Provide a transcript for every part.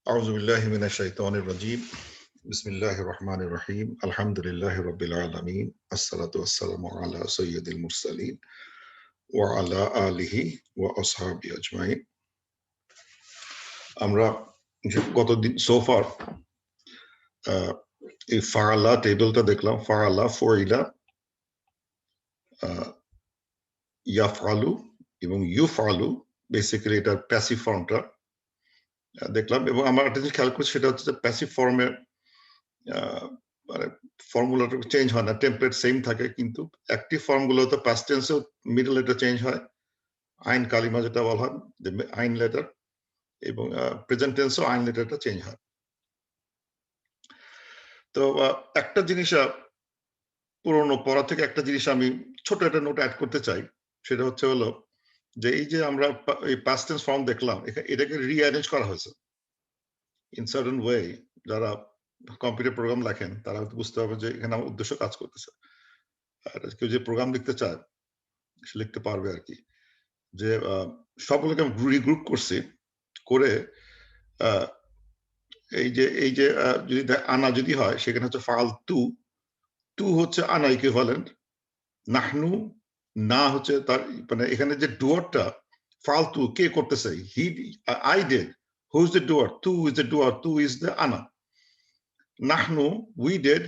أعوذ بالله من الشيطان الرجيم بسم الله الرحمن الرحيم الحمد لله رب العالمين الصلاة والسلام على سيد المرسلين وعلى آله وأصحابه أجمعين আমরা গতদিন সোফার এই ফাআলা টেবিলটা দেখলাম ফাআলা ফাইলা ইয়াফআলু এবং ইউফআলু বেসিক্যালি এটা প্যাসিভ ফর্মটা দেখলাম এবং আমরা একটা জিনিস খেয়াল করছি সেটা হচ্ছে প্যাসিভ ফর্মে মানে ফর্মুলাটা চেঞ্জ হয় না টেমপ্লেট সেম থাকে কিন্তু অ্যাক্টিভ ফর্মগুলোতে পাস্ট টেন্সেও মিডল লেটার চেঞ্জ হয় আইন কালিমা যেটা বলা হয় আইন লেটার এবং প্রেজেন্ট টেন্সেও আইন লেটারটা চেঞ্জ হয় তো একটা জিনিস পুরনো পড়া থেকে একটা জিনিস আমি ছোট একটা নোট অ্যাড করতে চাই সেটা হচ্ছে হলো যে এই যে আমরা এই পাস্ট টেন্স ফর্ম দেখলাম এটাকে রিঅ্যারেঞ্জ করা হয়েছে ইন সার্টেন ওয়ে যারা কম্পিউটার প্রোগ্রাম লেখেন তারা বুঝতে হবে যে এখানে আমার উদ্দেশ্য কাজ করতেছে আর কেউ যে প্রোগ্রাম লিখতে চায় সে লিখতে পারবে আর কি যে সবগুলোকে রিগ্রুপ করছি করে এই যে যদি আনা যদি হয় সেখানে হচ্ছে ফাল টু হচ্ছে আনা ইকুইভ্যালেন্ট নাহনু না হচ্ছে তার মানে এখানে যে ডুয়ারটা ফাল টু কে করতেছে he I did who is the doer two is the doer two is the আনা নাহনু উই ডিড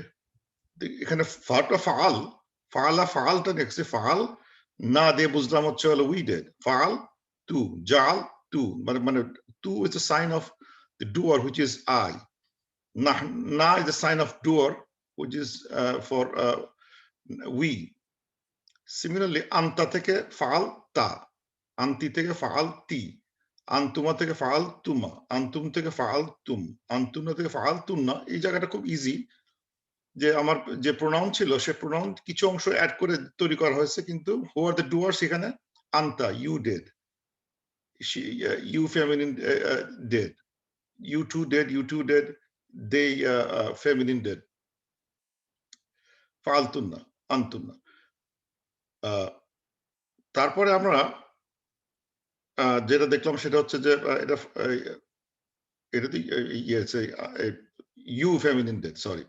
এখানে ফালটা ফালটা দেখছি ফাল না দিয়ে বুঝলাম হচ্ছে হলো উই ডিড ফাল টু জাল টু মানে to is the sign of the doer which is I. Na is the sign of doer which is for we. Similarly, anta থেকে ফাল তা, anti থেকে ফাল তি, antuma থেকে ফাল তুমা, antum থেকে ফাল তুম, antuna থেকে ফাল তুমনা এই জায়গাটা খুব ইজি যে আমার যে প্রোনাউন ছিল সে প্রোনাউন কিছু অংশ অ্যাড করে তৈরি করা হয়েছে কিন্তু who are the doers সেখানে anta you did you feminine did you two did they feminine did ফালতুন্না আন্তুন্না তারপরে আমরা যেটা দেখলাম সেটা হচ্ছে যে এটা ইউ ফেমিনিন ডেড সরি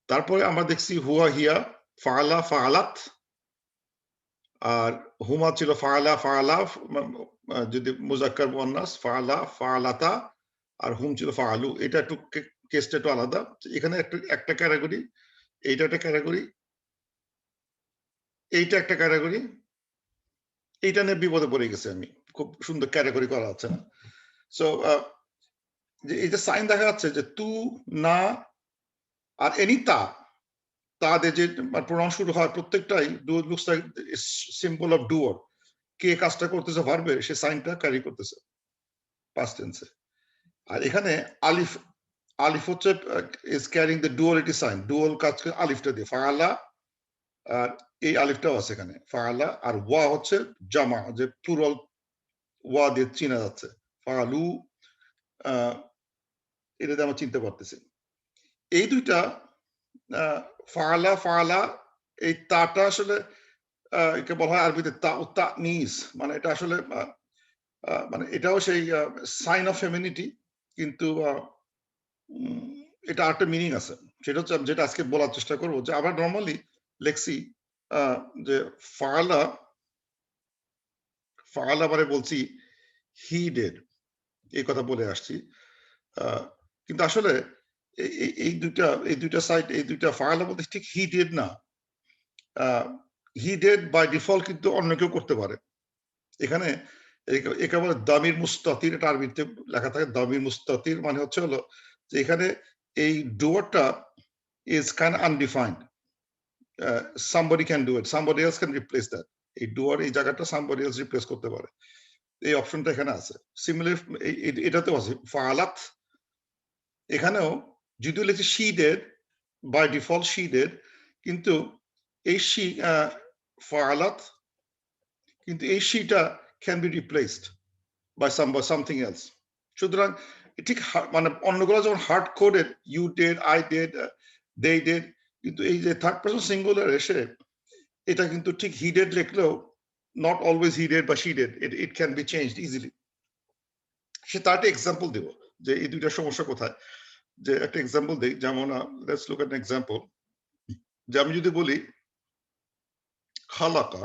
তারপরে আমরা দেখছি হুয়া হিয়া ফাআলা ফাআলাত আর হুমা ছিল ফাআলা যদি মুজাক্কার মুয়ান্নাস ফাআলা ফাআলাতা আর হুম ছিল ফাআলু এটা একটু কেসটা একটু আলাদা এখানে একটা ক্যাটাগরি এইটা একটা ক্যাটাগরি এইটা একটা ক্যাটাগরি এইটা নিয়ে বিপদে পড়ে গেছে আমি খুব সুন্দর ক্যাটাগরি করা আছে না সো এই যে সাইন দেখা যাচ্ছে যে তু না আর এনি তা দিয়ে যে প্রোনাউন শুরু হয় প্রত্যেকটাই লুকস লাইক সিম্বল অফ ডুয়ার কে কাজটা করতেছে ভার্বে সে সাইনটা ক্যারি করতেছে পাস্ট টেন্সে আর এখানে আলিফ হচ্ছে is carrying the duality sign dual কাজ আলিফটা দিয়ে ফাআলা আর এই আলিফটাও আছে এখানে ফাআলা আর ওয়া হচ্ছে জামা যে প্লুরাল ওয়া দিয়ে চিনা যাচ্ছে ফাআলু এটাতে আমরা চিনতে পারতেছি এই দুইটা ফাআলা এই তাটা আসলে একে বলা হয় আরবিতে তা নিস মানে এটা আসলে মানে এটাও সেই সাইন অফ ফেমিনিটি কিন্তু এটা একটা মিনিং আছে সেটা হচ্ছে যেটা আজকে বলার চেষ্টা করবো যে আবার নর্মালি লেখছি যে ফাআলা মানে বলছি হি ডেড এই কথা বলে আসছি কিন্তু আসলে এই দুইটা সাইড এই দুইটা ফাআলা বলতে ঠিক হি ডেড না হি ডেড বাই ডিফল্ট কিন্তু অন্য কেউ করতে পারে এখানে একেবারে দামির মুস্তাতির এটা আরবিতে লেখা থাকে দামির মুস্তাতির মানে হচ্ছে হলো যে এখানে এই ডুয়ারটা is kind undefined somebody can do it somebody else can replace that এই ডুয়ার এই জায়গাটা somebody else রিপ্লেস করতে পারে এই অপশনটা এখানে আছে সিমিলার এটাতেও আছে ফাআলাত এখানেও যদিও লিখছে she did by default she did কিন্তু এই she ফাআলাত কিন্তু এই sheটা can be replaced by something else সুতরাং ঠিক মানে অন্যগুলো যখন hard coded you did I did they did কিন্তু এই যে থার্ড পারসন সিঙ্গুলার এসে এটা কিন্তু ঠিক হি ডেড লিখলেও নট অলওয়েজ হি ডেড বা she did it can be changed easily সে তার একটা এক্সাম্পল দেব যে এই দুইটা সমস্যা কোথায়। যে একটা এক্সাম্পল দেই, যেমন let's look at an example. যে আমি যদি বলি খালাকা,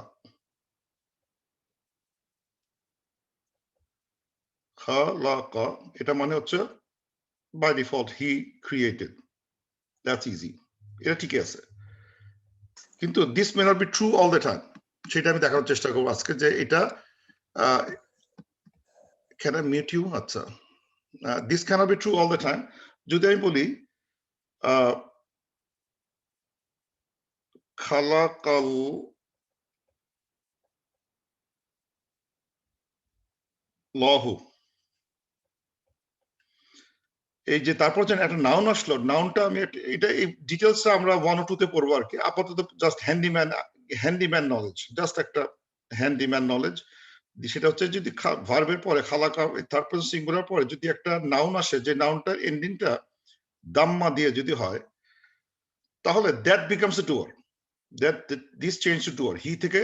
খালাকা, এটা মানে হচ্ছে by default he created, that's easy, এটা ঠিকই আছে। কিন্তু this may not be true all the time, সেটা আমি দেখানোর চেষ্টা করবো আজকে, যে এটা ক্যান আই মিউট ইউ? আচ্ছা, this cannot be true all the time. যদি আমি বলি খালাকাল লহু, এই যে তারপর যেন একটা নাউন আসলো, নাউনটা আমি এটা এই ডিটেলসটা আমরা 1 ও 2 তে পড়বো আর কি। আপাতত জাস্ট হ্যান্ডিম্যান নলেজ, জাস্ট একটা হ্যান্ডিম্যান নলেজ। সেটা হচ্ছে যদি ভার্বের পরে খালাকা থার্ড পারসন সিঙ্গুলার পরে যদি একটা নাউন আসে, যে নাউনটার এন্ডিংটা দাম্মা দিয়ে যদি হয়, তাহলে that becomes a doer, that this change to doer, he থেকে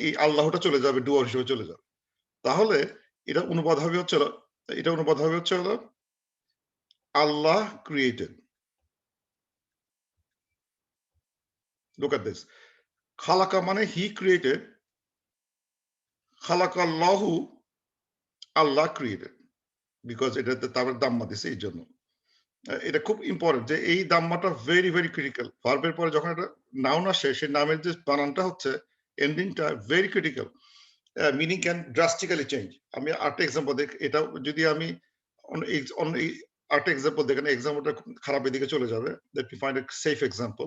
এই আল্লাহটা চলে যাবে, ডুয়ার হিসেবে চলে যাবে। তাহলে এটা অনুবাদ হবে হচ্ছে, Allah created. Look at this. খালাকা মানে হি ক্রিয়েটেড, খালাকাল্লাহু, আল্লাহ ক্রিয়েটেড, বিকজ এটাতে তারপর দাম্মা দিছে, এই জন্য। এটা খুব ইম্পর্টেন্ট যে এই দাম্মাটা ভেরি ভেরি ক্রিটিক্যাল। ভার্বের পরে যখন একটা নাউন আসে, সেই নামের যে বানানটা হচ্ছে, এন্ডিংটা very critical, meaning can drastically change. আমি আরেকটা এক্সাম্পল দেখ, এটা যদি আমি আরেকটা এক্সাম্পল দেখেন, এক্সাম্পলটা খারাপের দিকে চলে যাবে। Let me find a safe example.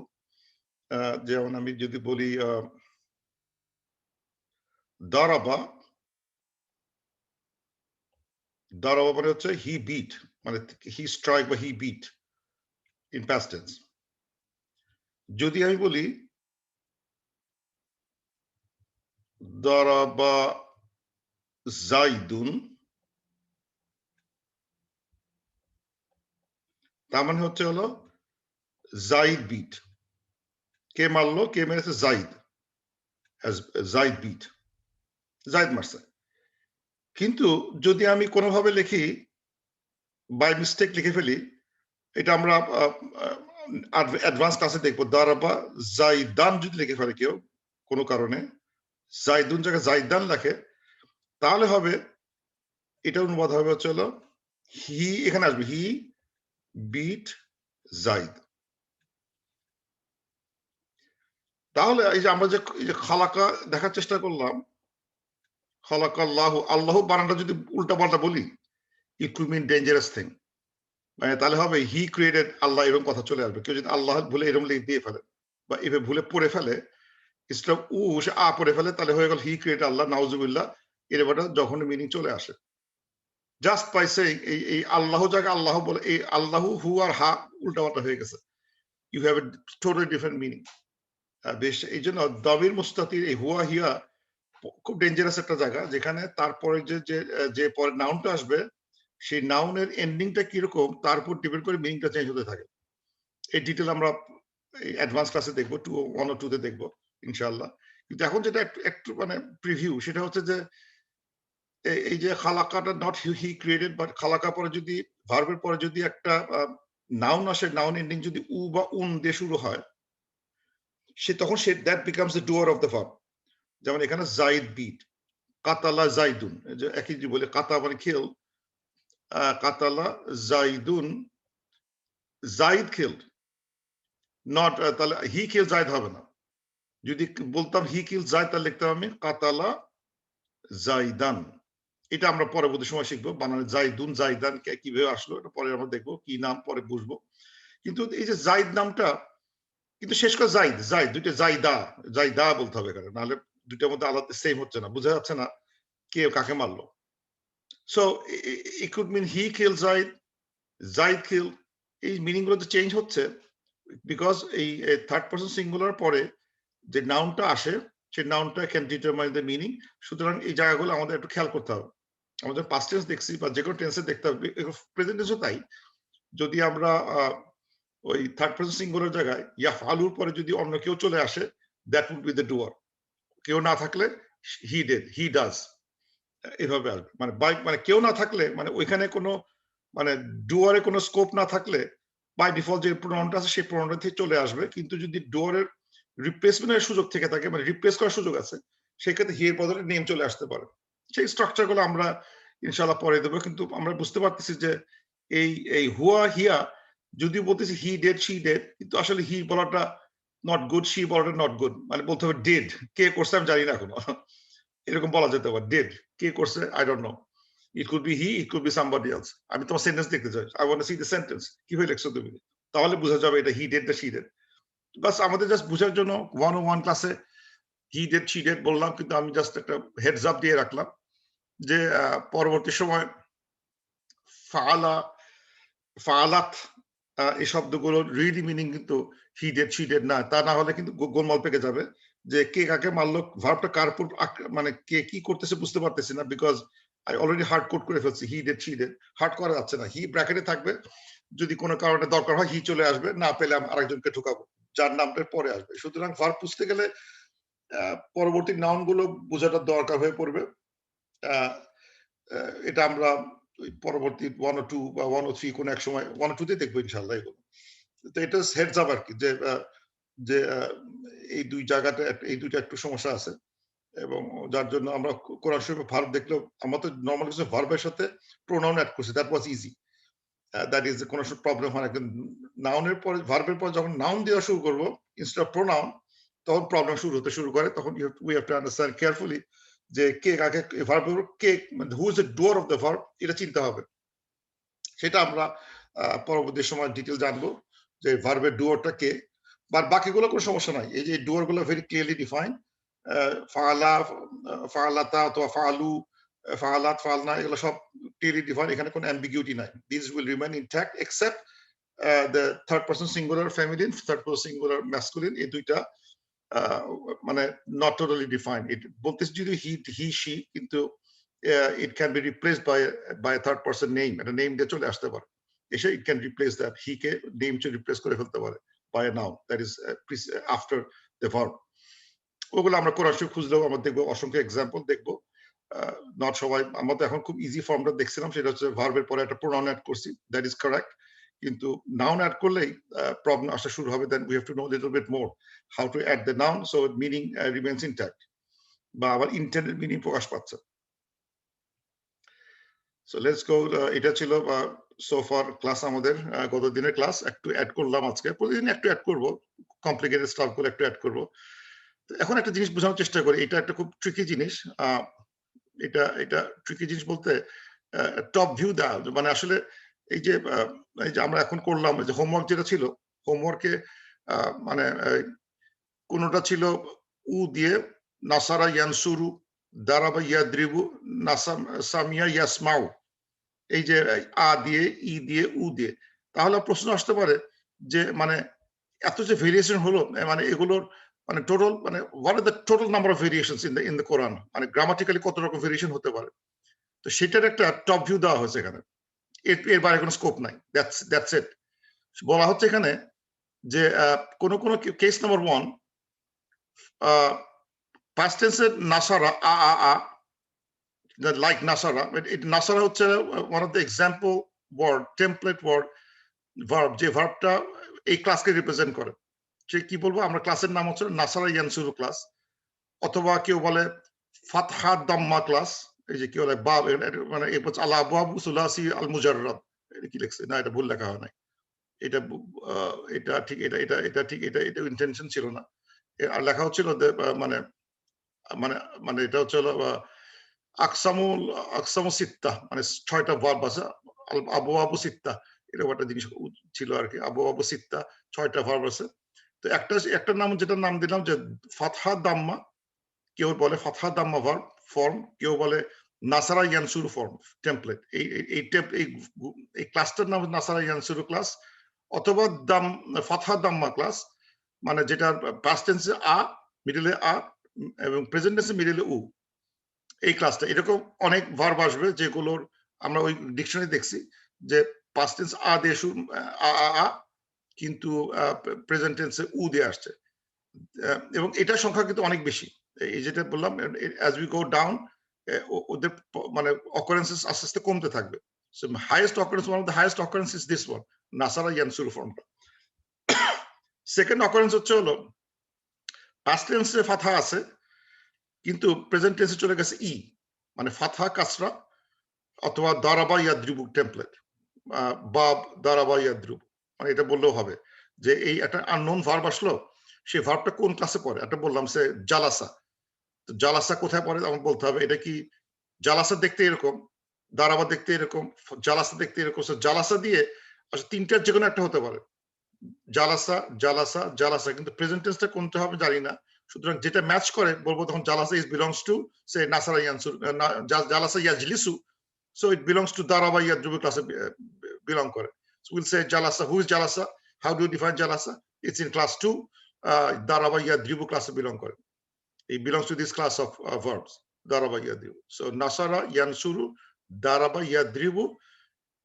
যেমন আমি যদি বলি দারাবা, দারাবা মানে হচ্ছে হি বিট, মানে হি স্ট্রাইক বা হি বিট ইন পাস্ট টেন্স। যদি আমি বলি দারাবা জাইদুন, তার মানে হচ্ছে হলো জাইদ বিট, কে মারলো, কে মেরেছে, জাইদ, জাইদ বিট, জাইদ মারছে। কিন্তু যদি আমি কোনোভাবে লিখি, বাই মিস্টেক লিখে ফেলি, এটা আমরা অ্যাডভান্স ক্লাসে দেখবো, দারাবা জাইদান যদি লিখে ফেলে কেউ কোনো কারণে, জাইদুন জায়গায় জাইদান লেখে, তাহলে হবে, এটা অনুবাদ হবে হচ্ছে হলো হি, এখানে আসবে হি বিট জাইদ। তাহলে এই যে আমরা যে খালাকা দেখার চেষ্টা করলাম, খালাকাল্লাহু, আল্লাহ বানানটা যদি উল্টা পাল্টা বলি, it could mean dangerous thing. মানে তাহলে হবে হি ক্রিয়েটেড আল্লাহ, এরকম কথা চলে আসবে। কেউ যদি আল্লাহ ভুলে এরকম লিখে দিয়ে ফেলে, বা এভাবে ভুলে পড়ে ফেলে, ইসলাম সে পড়ে ফেলে, তাহলে হয়ে গেল হি ক্রিয়েটেড আল্লাহ, নাউজুবিল্লাহ, এরকম যখন মিনিং চলে আসে। জাস্ট বাই সেইং এই আল্লাহ জায়গায় আল্লাহ বলে, এই আল্লাহু হু আর হা উল্টা পাল্টা হয়ে গেছে, you have a totally different meaning. বেশ, এই জন্য দাবির মুস্তাতির এই হুয়া হিয়া খুব ডেঞ্জারাস একটা জায়গা, যেখানে তারপরে যে পরে নাউনটা আসবে, সেই নাউনের এন্ডিংটা কিরকম তার উপর ডিপেন্ড করে মিনিংটা চেঞ্জ হতে থাকে। এই ডিটেল আমরা অ্যাডভান্স ক্লাসে দেখবো, 1 ও 2 তে দেখবো ইনশাআল্লাহ। কিন্তু এখন যেটা একটু মানে প্রিভিউ, সেটা হচ্ছে যে এই যে খালাকাটা নট হি ক্রিয়েটেড, বাট খালাকা পরে যদি ভার্বের পরে যদি একটা নাউন আসে, নাউন এন্ডিং যদি উ বা উন দিয়ে শুরু হয়, তখন সে that becomes the doer of the verb. যেমন এখানে জাইদ বিট, কাতালা জাইদুন, যে একই যে বলে কাতা মানে খেল, কাতালা জাইদুন, জাইদ খেল, নট, তাহলে হি কিল জাইদ হবে না। যদি বলতাম হি কিল জাইদ, তাহলে লিখতাম আমি কাতালা জাইদান। এটা আমরা পরবর্তী সময় শিখবো, বানানে জাইদুন জাইদান কিভাবে আসলো, এটা পরে আমরা দেখবো, কি নাম পরে বুঝবো। কিন্তু এই যে জাইদ নামটা, কিন্তু শেষ করে জাইদ, জাইদ দুইটা জাইদা, জাইদা বলতে হবে এখানে, নাহলে দুইটার মধ্যে আলাদা সেম হচ্ছে না, বোঝা যাচ্ছে না কে কাকে মারলো। সো ইট কুড মিন হি কিল জাইদ, জাইদ কিল, এই মিনিং গুলো তো চেঞ্জ হচ্ছে, বিকজ এই থার্ড পারসন সিঙ্গুলার পরে যে নাউনটা আসে, সেই নাউনটা ক্যান ডিটারমাইন দ্য মিনিং। সুতরাং এই জায়গাগুলো আমাদের একটু খেয়াল করতে হবে। আমাদের পাস্ট টেন্স দেখছি বা যে কোনো টেন্সে দেখতে হবে, প্রেজেন্ট টেন্সও তাই। যদি আমরা ওই থার্ড পারসন সিঙ্গুলার জায়গায় ইয়া ফালুর পরে যদি অন্য কেউ চলে আসে, দ্যাট উড বি দ্য ডুয়ার। কেউ না থাকলে হি ডিড, হি ডাজ, এভাবে আসবে। মানে কেউ না থাকলে, মানে ওইখানে কোনো মানে ডুয়ারে কোনো স্কোপ না থাকলে বাই ডিফল্ট যে প্রোনাউনটা আছে সেই প্রোনাউনটা থেকে চলে আসবে, কিন্তু যদি ডুয়ারের রিপ্লেসমেন্টের সুযোগ থেকে থাকে, মানে রিপ্লেস করার সুযোগ আছে, সেক্ষেত্রে হি এর বদলে নেম চলে আসতে পারে। সেই স্ট্রাকচার গুলো আমরা ইনশাআল্লাহ পরে দেবো, কিন্তু আমরা বুঝতে পারতেছি যে এই হুয়া হিয়া যদিও বলতেছি হি ডেড শি ডেড, কিন্তু আসলে হি বলাটা নট গুড, শি বলাটা নট গুড, মানে বলতে হবে ডেড। কে করছে আমি জানি না এখনো। এরকম বলা যেতে পারে ডেড, কে করছে I don't know. It could be he, it could be somebody else. আমি তোমার সেন্টেন্স দেখতে চাই, I want to C the sentence, কিভাবে লিখছো তুমি, তাহলে বোঝা যাবে এটা হি ডেড না শি ডেড। বাস আমাদের জাস্ট বোঝার জন্য 101 ক্লাসে হি ডেড শি ডেড বললাম, কিন্তু আমি জাস্ট একটা হেডস আপ দিয়ে রাখলাম যে পরবর্তী সময় ফাআলা, ফাআলাত এই শব্দগুলোর রিয়েলি মিনিং কিন্তু হি ডেড শি ডেড না, তা না হলে কিন্তু গোলমাল পেকে যাবে যে কে কাকে মারলো, ভার্বটা কার উপর মানে কে কি করতেছে বুঝতে পারতেছি না, because I already hard code করে ফেলছি হি ডেড শি ডেড, হার্ড করা যাচ্ছে না। হি ব্র্যাকেটে থাকবে, যদি কোনো কারণে দরকার হয় হি চলে আসবে, না পেলে আমি আরেকজনকে ঢুকাবো যার নামটা পরে আসবে। সুতরাং ভার্ব বুঝতে গেলে পরবর্তী নাউন গুলো বোঝাটা দরকার হয়ে পড়বে। এটা আমরা পরবর্তী 102 বা 103 কোন এক সময় 102 তে দেখবো ইনশাআল্লাহ এগুলো। তো এটা হেডস আপ আর কি, যে যে এই দুই জায়গাটা এই দুইটা একটু সমস্যা আছে, এবং যার জন্য আমরা কোরআন শরীফে ভার্ব দেখলেও আমরা তো নরমাল কিছু ভার্বের সাথে প্রোনাউন অ্যাড করছি, that was easy, that is কোনো প্রবলেম হয় না। কিন্তু নাউনের পরে ভার্বের পর যখন নাউন দেওয়া শুরু করবো ইনস্টেড অফ প্রোনাউন, তখন প্রবলেম শুরু করে। তখন we have to understand carefully যে কে কাকে ভার্বের কে, who is the doer of the verb, এটা চিন্তা হবে। সেটা আমরা পরবর্তী সময় ডিটেল জানবো যে ভার্বের ডুয়ারটা কে। বাকিগুলো কোনো সমস্যা নাই, এই যে ডুয়ার গুলো ভেরি ক্লিয়ারলি ডিফাইন, ফাআলা, ফাআলাতা অথবা ফাআলু, ফাআলাত, ফাআলনা, এগুলো সব ক্লিয়ারলি ডিফাইন, এখানে কোনো অ্যাম্বিগুইটি নাই। This will remain intact except the third person singular feminine, third person singular masculine, এই দুইটা মানে নট টোটালি ডিফাইন্ড। বলতেছি যদি হি শি, কিন্তু it can be replaced by a third person name, একটা নেম দিয়ে চলে আসতে পারে, এসে it can replace that, he K name চে রিপ্লেস করে ফেলতে পারে by a noun that is after the verb। ওগুলো আমরা কোরআন শরীফ খুঁজলেও আমরা দেখবো, অসংখ্য এক্সাম্পল দেখবো। নট সবাই, আমরা তো এখন খুব ইজি ফর্মটা দেখছিলাম, সেটা হচ্ছে ভার্বের পরে একটা প্রোনাউন অ্যাড করছি, দ্যাট ইজ কারেক্ট, কিন্তু নাউন অ্যাড করলেই প্রবলেম আসা শুরু হবে। Then we have to know little bit more how to add the noun so meaning remains intact, বা আবার ইন্টেন্ডেড মিনিং প্রকাশ পাচ্ছে। So let's go. এটা ছিল সো ফার ক্লাস, আমাদের গত দিনের ক্লাস। একটু অ্যাড করলাম আজকে, প্রতিদিন একটু অ্যাড করব, কমপ্লিকেটেড স্টাফ করে একটু অ্যাড করব। এখন একটা জিনিস বোঝানোর চেষ্টা করি, এটা একটা খুব ট্রিকি জিনিস। এটা ট্রিকি জিনিস বলতে টপ ভিউ দেওয়া, মানে আসলে এই যে আমরা এখন করলাম যে হোমওয়ার্ক যেটা ছিল, হোমওয়ার্কে মানে কোনটা ছিল উ দিয়ে নাসারা ইয়ানসুরু, দারাবা ইয়াদ্রিবু, নাসাম সামিয়া ইয়াসমাউ, এই যে আ দিয়ে ই দিয়ে উ দিয়ে। তাহলে প্রশ্ন আসতে পারে যে মানে এত যে ভেরিয়েশন হলো, মানে এগুলোর মানে টোটাল, মানে what are the total number of variations in the Quran, মানে গ্রামাটিক্যালি কত রকম ভেরিয়েশন হতে পারে। তো সেটার একটা টপ ভিউ দেওয়া হয়েছে এখানে, এর বাইরে কোনো স্কোপ নাই, দ্যাটস ইট। বলা হচ্ছে এখানে যে কোন কোন কেস নাম্বার 1, past tense নাসারা আ like নাসারা, নাসারা হচ্ছে one of the example word, template word, verb, যে ভার্বটা এই ক্লাসকে রিপ্রেজেন্ট করে। সে কি বলবো, আমরা ক্লাসের নাম হচ্ছে নাসারা ইয়ানসুরু ক্লাস, অথবা কেউ বলে ফাতহা দাম্মা ক্লাস, এই যে কি বলে বাব, মানে আল আবওয়াবু সুলাসি আল মুজাররাদ, এটা কি লিখছে না, এটা ভুল লেখা হয় নাই, এটা এটা ঠিক, এটা ঠিক, এটা ইন্টেনশন ছিল না। আর লেখা হচ্ছিল মানে মানে মানে এটা হচ্ছে আকসামু সিত্তা, মানে 6টা ভার্ব আছে, আবু আবু সিত্তা, এরকম একটা জিনিস ছিল আর কি, আবু আবু সিত্তা, 6টা ভার্ব আছে। তো একটা নাম, যেটা নাম দিলাম যে ফাতহা দাম্মা, কেউ বলে ফাতহা দাম্মা ভার্ব ফর্ম, কেউ বলে নাসারা ইয়ানসুরু ফর্ম টেমপ্লেট। এই ক্লাসটার নাম নাসারা ইয়ানসুরু ক্লাস, অথবা ফাতহা দাম্মা ক্লাস, মানে যেটা পাস্ট টেন্সে আ, মিডলে আ, এবং প্রেজেন্ট টেন্সে মিডলে উ। এই ক্লাসটা এরকম অনেক ভার্ব আসবে যেগুলোর আমরা ওই ডিকশনারি দেখছি যে পাস্ট টেন্স আ দিয়ে শুরু, আ, কিন্তু প্রেজেন্ট টেন্সে উ দিয়ে আসছে, এবং এটার সংখ্যা কিন্তু অনেক বেশি। এই যেটা বললাম, অ্যাজ উই গো ডাউন ওদের মানে অকারেন্সেস আস্তে আস্তে কমতে থাকবে। So highest occurrence, one of the highest occurrence is this one, nasara yansuru formটা. Second occurrence হচ্ছে হলো past tense এ ফাথা আছে কিন্তু প্রেজেন্ট টেন্সে চলে গেছে ই, মানে ফাথা কাসরা অথবা দারাবা ইয়াদ্রিবু টেমপ্লেট, বাব দারাবা ইয়াদ্রিবু, মানে এটা বললেও হবে যে এই একটা আননোন ভার্ব আসলো, সেই ভার্বটা কোন ক্লাসে পড়ে, এটা বললাম সে জালাসা, তো জালাসা কোথায় পড়ে আমার বলতে হবে, এটা কি জালাসা দেখতে এরকম, দারাবা দেখতে এরকম, জালাসা দেখতে এরকম, জালাসা দিয়ে আসলে তিনটার যে কোনো একটা হতে পারে, জালাসা জালাসা জালাসা, কিন্তু প্রেজেন্ট টেন্সটা কোনটা হবে জানি না, সুতরাং যেটা ম্যাচ করে বলবো তখন জালাসা ইজ বিলংস টু সে নাসারা ইয়ানসুর, জালাসা ইয়াজলিসু, so it belongs to daraba yadrubu class belong করে. So we'll say jalasa. Who is jalasa? How do you define jalasa? It's in class 2. Daraba yadribu class belong করে. It belongs to this class of verbs. Daraba yadribu. So nasara yansuru daraba yadribu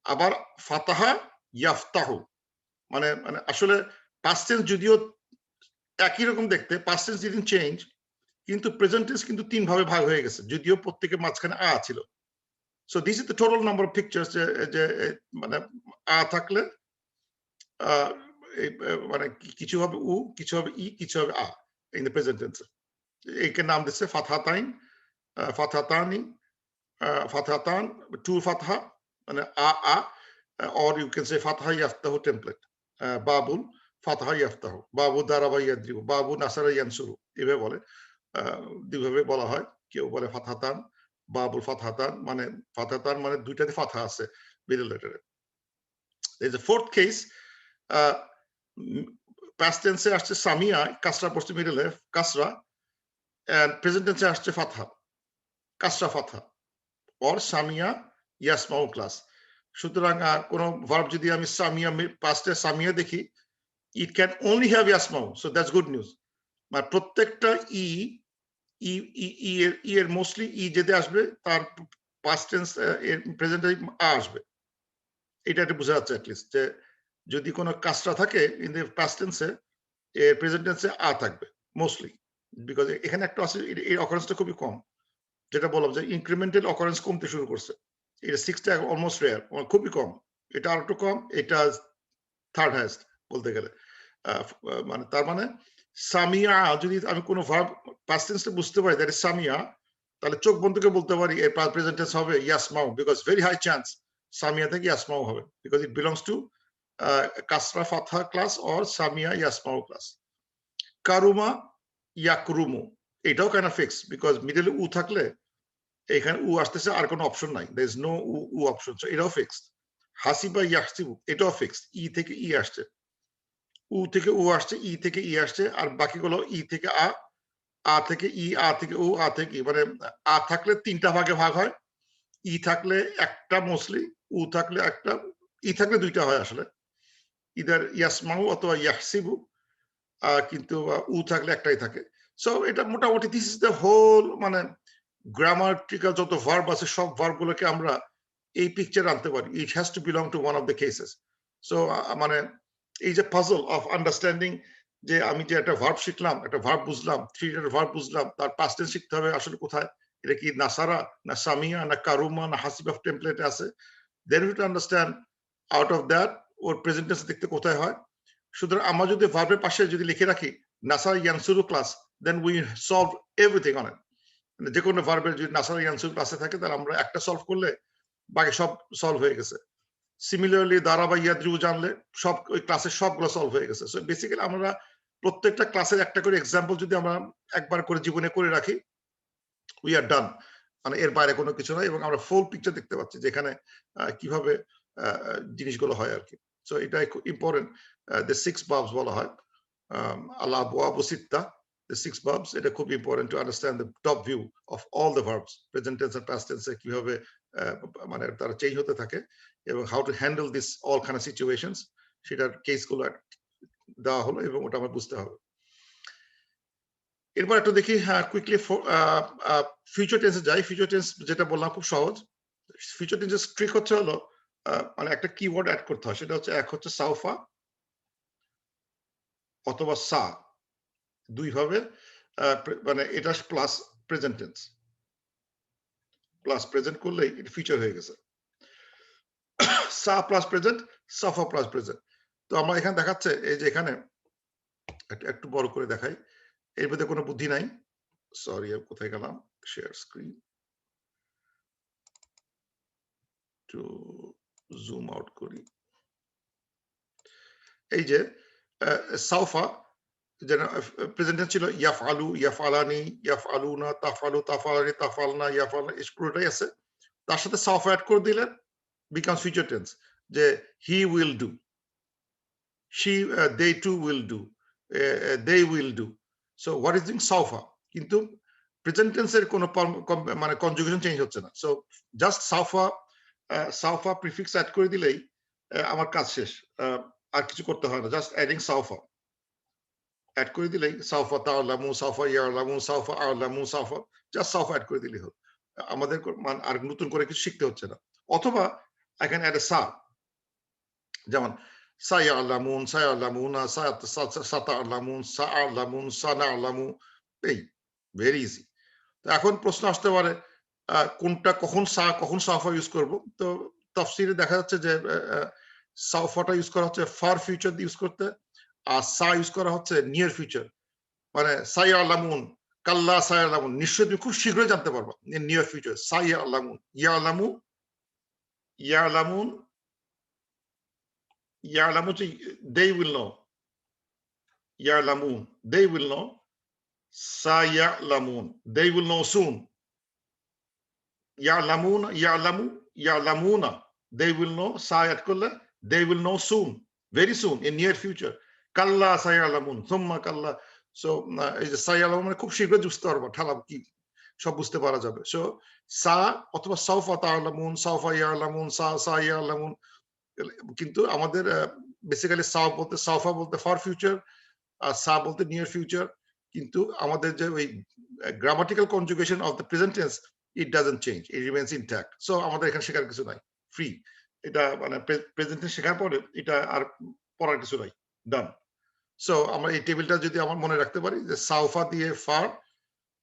আবার ফাতাহা ইয়াফতাহু, মানে মানে আসলে past tense যদিও একই রকম দেখতে, past tense didn't change, কিন্তু প্রেজেন্ট টেন্স কিন্তু তিন ভাবে ভাগ হয়ে গেছে, যদিও প্রত্যেকের মাঝখানে আ ছিল. So this is the total number of pictures যে মানে আ থাকলে মানে কিছু হবে উ, কিছু হবে ই, কিছু হবে আ in the present tense. একে নাম দিচ্ছে ফাতহাতাইন, ফাতহাতানি, ফাতহাতান, টু ফাতহা মানে আ, or you can say ফাতহা ইয়াফতাহু template, Babul ফাতহা ইয়াফতাহু, বাবু দারাবা ইয়াদ্রিবু, বাবু নাসারা ইয়ানসুরু, এভাবে বলে, দুইভাবে বলা হয়, কেউ বলে ফাতহাতান, বাবুল ফাতহাতান, মানে দুইটাতে ফাতহা আছে মিডল লেটারে. There's a fourth case, past tense এ আসছে সামিয়া, কাসরা পড়ছে মিডলে কাসরা, and present tense এ আসছে ফাতহা, কাসরা ফাতহা, or সামিয়া ইয়াসমাউ ক্লাস. সুতরাং কোন ভার্ব যদি আমি সামিয়া পাস্টে সামিয়া দেখি, it can only have ইয়াসমাউ, so that's good news. মানে প্রত্যেকটা ই এর মোস্টলি ই যেতে আসবে তার পাস্ট টেন্স এর প্রেজেন্ট আসবে, এটা একটা বোঝা যাচ্ছে অ্যাটলিস্ট, যে যদি কোনো কাজটা থাকে ইন দ্য পাস্ট টেন্সে এর প্রেজেন্ট টেন্সে আ থাকবে মোস্টলি, বিকজ এখানে একটা আছে এই অকারেন্সটা খুবই কম, যেটা বললাম যে ইনক্রিমেন্টাল অকারেন্স কমতে শুরু করছে, এটা 6টা অলমোস্ট রেয়ার, খুবই কম, এটা আর একটু কম, এটা থার্ড হাইয়েস্ট বলতে গেলে, মানে তার মানে সামিয়া যদি আমি কোনো ভার্ব পাস্ট টেন্সে বুঝতে পারি দ্যাট ইজ সামিয়া, তাহলে চোখ বন্ধ করে বলতে পারি এর প্রেজেন্ট টেন্স হবে ইয়াসমাউ, বিকজ ভেরি হাই চান্স সামিয়া থেকে ইয়াসমাউ হবে, বিকজ ইট বিলংস টু কাসরা ফাতহা ক্লাস অর সামিয়া ইয়াসমাউ ক্লাস. কারুমা ইয়াকরুমু, এটাও কাইন্ড অফ ফিক্স, বিকজ মিডলে উ থাকলে এখানে উ আসতেছে, আর কোনো অপশন নাই, দের ইজ নো উ অপশন, সো এটাও ফিক্সড. হাসিবা ইয়াহসিবু, এটাও ফিক্সড, ই থেকে ই আসছে, উ থেকে উ আসছে, ই থেকে ই আসছে, আর বাকিগুলো ই থেকে আ থেকে ই, আ থেকে উ, আ থেকে ই, মানে আ থাকলে তিনটা ভাগে ভাগ হয়, ই থাকলে একটা মোস্টলি, উ থাকলে একটা, ই থাকলে দুইটা হয় আসলে, ইদার ইয়াসমাউ অথবা ইয়াহসিবু, কিন্তু উ থাকলে একটাই থাকে. সো এটা মোটামুটি দিস ইজ দ্য হোল, মানে গ্রামাটিক্যাল যত ভার্ব আছে সব ভার্বগুলোকে আমরা এই পিকচার আনতে পারি, it has to belong to one of the cases. So মানে এই যে পাজল অফ আন্ডারস্ট্যান্ডিং, যে আমি যে একটা ভার্ব শিখলাম, একটা ভার্ব বুঝলাম, থ্রি লেটার ভার্ব বুঝলাম, তার পাস্ট টেন্স শিখতে হবে আসলে কোথায়, এটা কি নাসারা না সামিয়া না কারুমা না হাসিবা টেমপ্লেটে আছে, then you to understand out of that or present tense দেখতে কোথায় হয়. সুতরাং আমরা যদি ভার্বের পাশে যদি লিখে রাখি নাসারা ইয়ানসুরু class, then we solve everything on it. যে কোনো ভার্বের যদি নাসারা ইয়ানসুরু ক্লাসে থাকে, তাহলে আমরা একটা সলভ করলে বাকি সব সলভ হয়ে গেছে. সিমিলারলি দারাবা ইয়াদ্রিবু জানলে সব ওই ক্লাসের সবগুলো সলভ হয়ে গেছে. সো বেসিক্যালি আমরা প্রত্যেকটা ক্লাসের একটা করে এক্সাম্পল যদি আমরা একবার করে জীবনে করে রাখি, উই আর ডান, মানে এর বাইরে কোনো কিছু নয়, এবং আমরা ফুল পিকচার দেখতে পাচ্ছি যেখানে কিভাবে জিনিসগুলো হয় আর কি. সো এটাই খুব ইম্পর্টেন্ট, দ্য সিক্স বাবস বলা হয়, আল্লাহ আবওয়াবু সিত্তা, the six verbs, এটা খুব important to understand the top view of all the verbs, present tense আর পাস্ট টেন্সে কিভাবে মানে তারা চেঞ্জ হতে থাকে, এবং how to handle this all kind of situations, সেটার কেসগুলো দেওয়া হলো, এবং ওটা আমার বুঝতে হবে. এরপর একটু দেখি কুইকলি ফিউচার টেন্সে যাই. ফিউচার টেন্স যেটা বললাম খুব সহজ. ফিউচার টেন্সের ট্রিক হচ্ছে হলো মানে একটা কিওয়ার্ড অ্যাড করতে হয়, সেটা হচ্ছে এক হচ্ছে সাউফা অথবা সা, দুই ভাবে, মানে এটা plus present tense, plus present করলেই এটা ফিউচার হয়ে গেছে. সা প্লাস প্রেজেন্ট, সাফা প্লাস প্রেজেন্ট। তো আমরা এখানে দেখাচ্ছে এই যে এখানে একটু বড় করে দেখাই। এর ভেতরে কোনো বুদ্ধি নাই। সরি কোথায় গেলাম? Share screen. একটু জুম আউট করি। এই যে সাউফা যেন প্রেজেন্ট ছিল ইয়াফআলু, ইয়াফআলানি, ইয়াফআলুনা, তাফআলু, তাফআলানি, তাফআলনা, ইয়াফআলনা পুরোটাই আছে। তার সাথে সাউফা এড করে দিলে becomes future tense যে he will do, she they too will do, they will do. So what is doing সাউফা, কিন্তু প্রেজেন্ট টেন্সের কোনো মানে কনজুগেশন চেঞ্জ হচ্ছে না। সো জাস্ট সাউফা সাউফা প্রিফিক্স অ্যাড করে দিলেই আমার কাজ শেষ। আর কিছু করতে হয় না, জাস্ট অ্যাডিং সাউফা অ্যাড করে দিলেই সাউফা তাআলামু, সাউফা ইয়ালামু, সাউফা আ'লামু, সাউফা জাস্ট সাউফা অ্যাড করে দিলেই হলো। আমাদের আর নতুন করে কিছু শিখতে হচ্ছে না। অথবা I can add a সা, যেমন সায়ালামুন, সায়ালামুনা, সাতালামুন, সাআলামুন, সানালামু, এই ভেরি ইজি। তো এখন প্রশ্ন আসতে পারে কোনটা কখন সাউফা ইউজ করব? তো তাফসীরে দেখা যাচ্ছে যে সাউফাটা ইউজ করা হচ্ছে ফার ফিউচার ইউজ করতে, আর সা ইউজ করা হচ্ছে নিয়ার ফিউচার। মানে সায়ালামুন, কাল্লা সায়ালামুন, নিশ্চয়ই তুমি খুব শীঘ্রই জানতে পারবা নিয়ার ফিউচার। সায়ালামুন, ইয়ালামু, ইয়ালামুন, ইয়ালামু they will know, ইয়ালামুন they will know, সায়ালামুন they will know soon, ইয়ালামুন ইয়ালামু ইয়ালামুনা they will know, সায়াত করলে they will know soon, very soon, in near future। কাল্লা সায়ালামুন, সুম্মা কাল্লা। সো এই যে সায়ালামুন মানে খুব শীঘ্রই বুঝতে পারবা, ঠালা কি সব বুঝতে পারা যাবে। সো সা অথবা সাউফা তাআলামুন, সাউফা ইয়ালামুন, সা ইয়ালামুন। কিন্তু আমাদের বেসিক্যালি সাউফা বলতে ফার ফিউচার আর সা বলতে নিয়ার ফিউচার, কিন্তু আমাদের যে ওই grammatical conjugation of the present tense it doesn't change, it remains intact. So আমাদের এখানে শেখার কিছু নাই, ফ্রি। এটা মানে প্রেজেন্ট টেন্স শেখার পরে এটা আর পড়ার কিছু নাই, ডান। সো আমরা এই টেবিলটা যদি আমার মনে রাখতে পারি যে সাউফা দিয়ে ফার,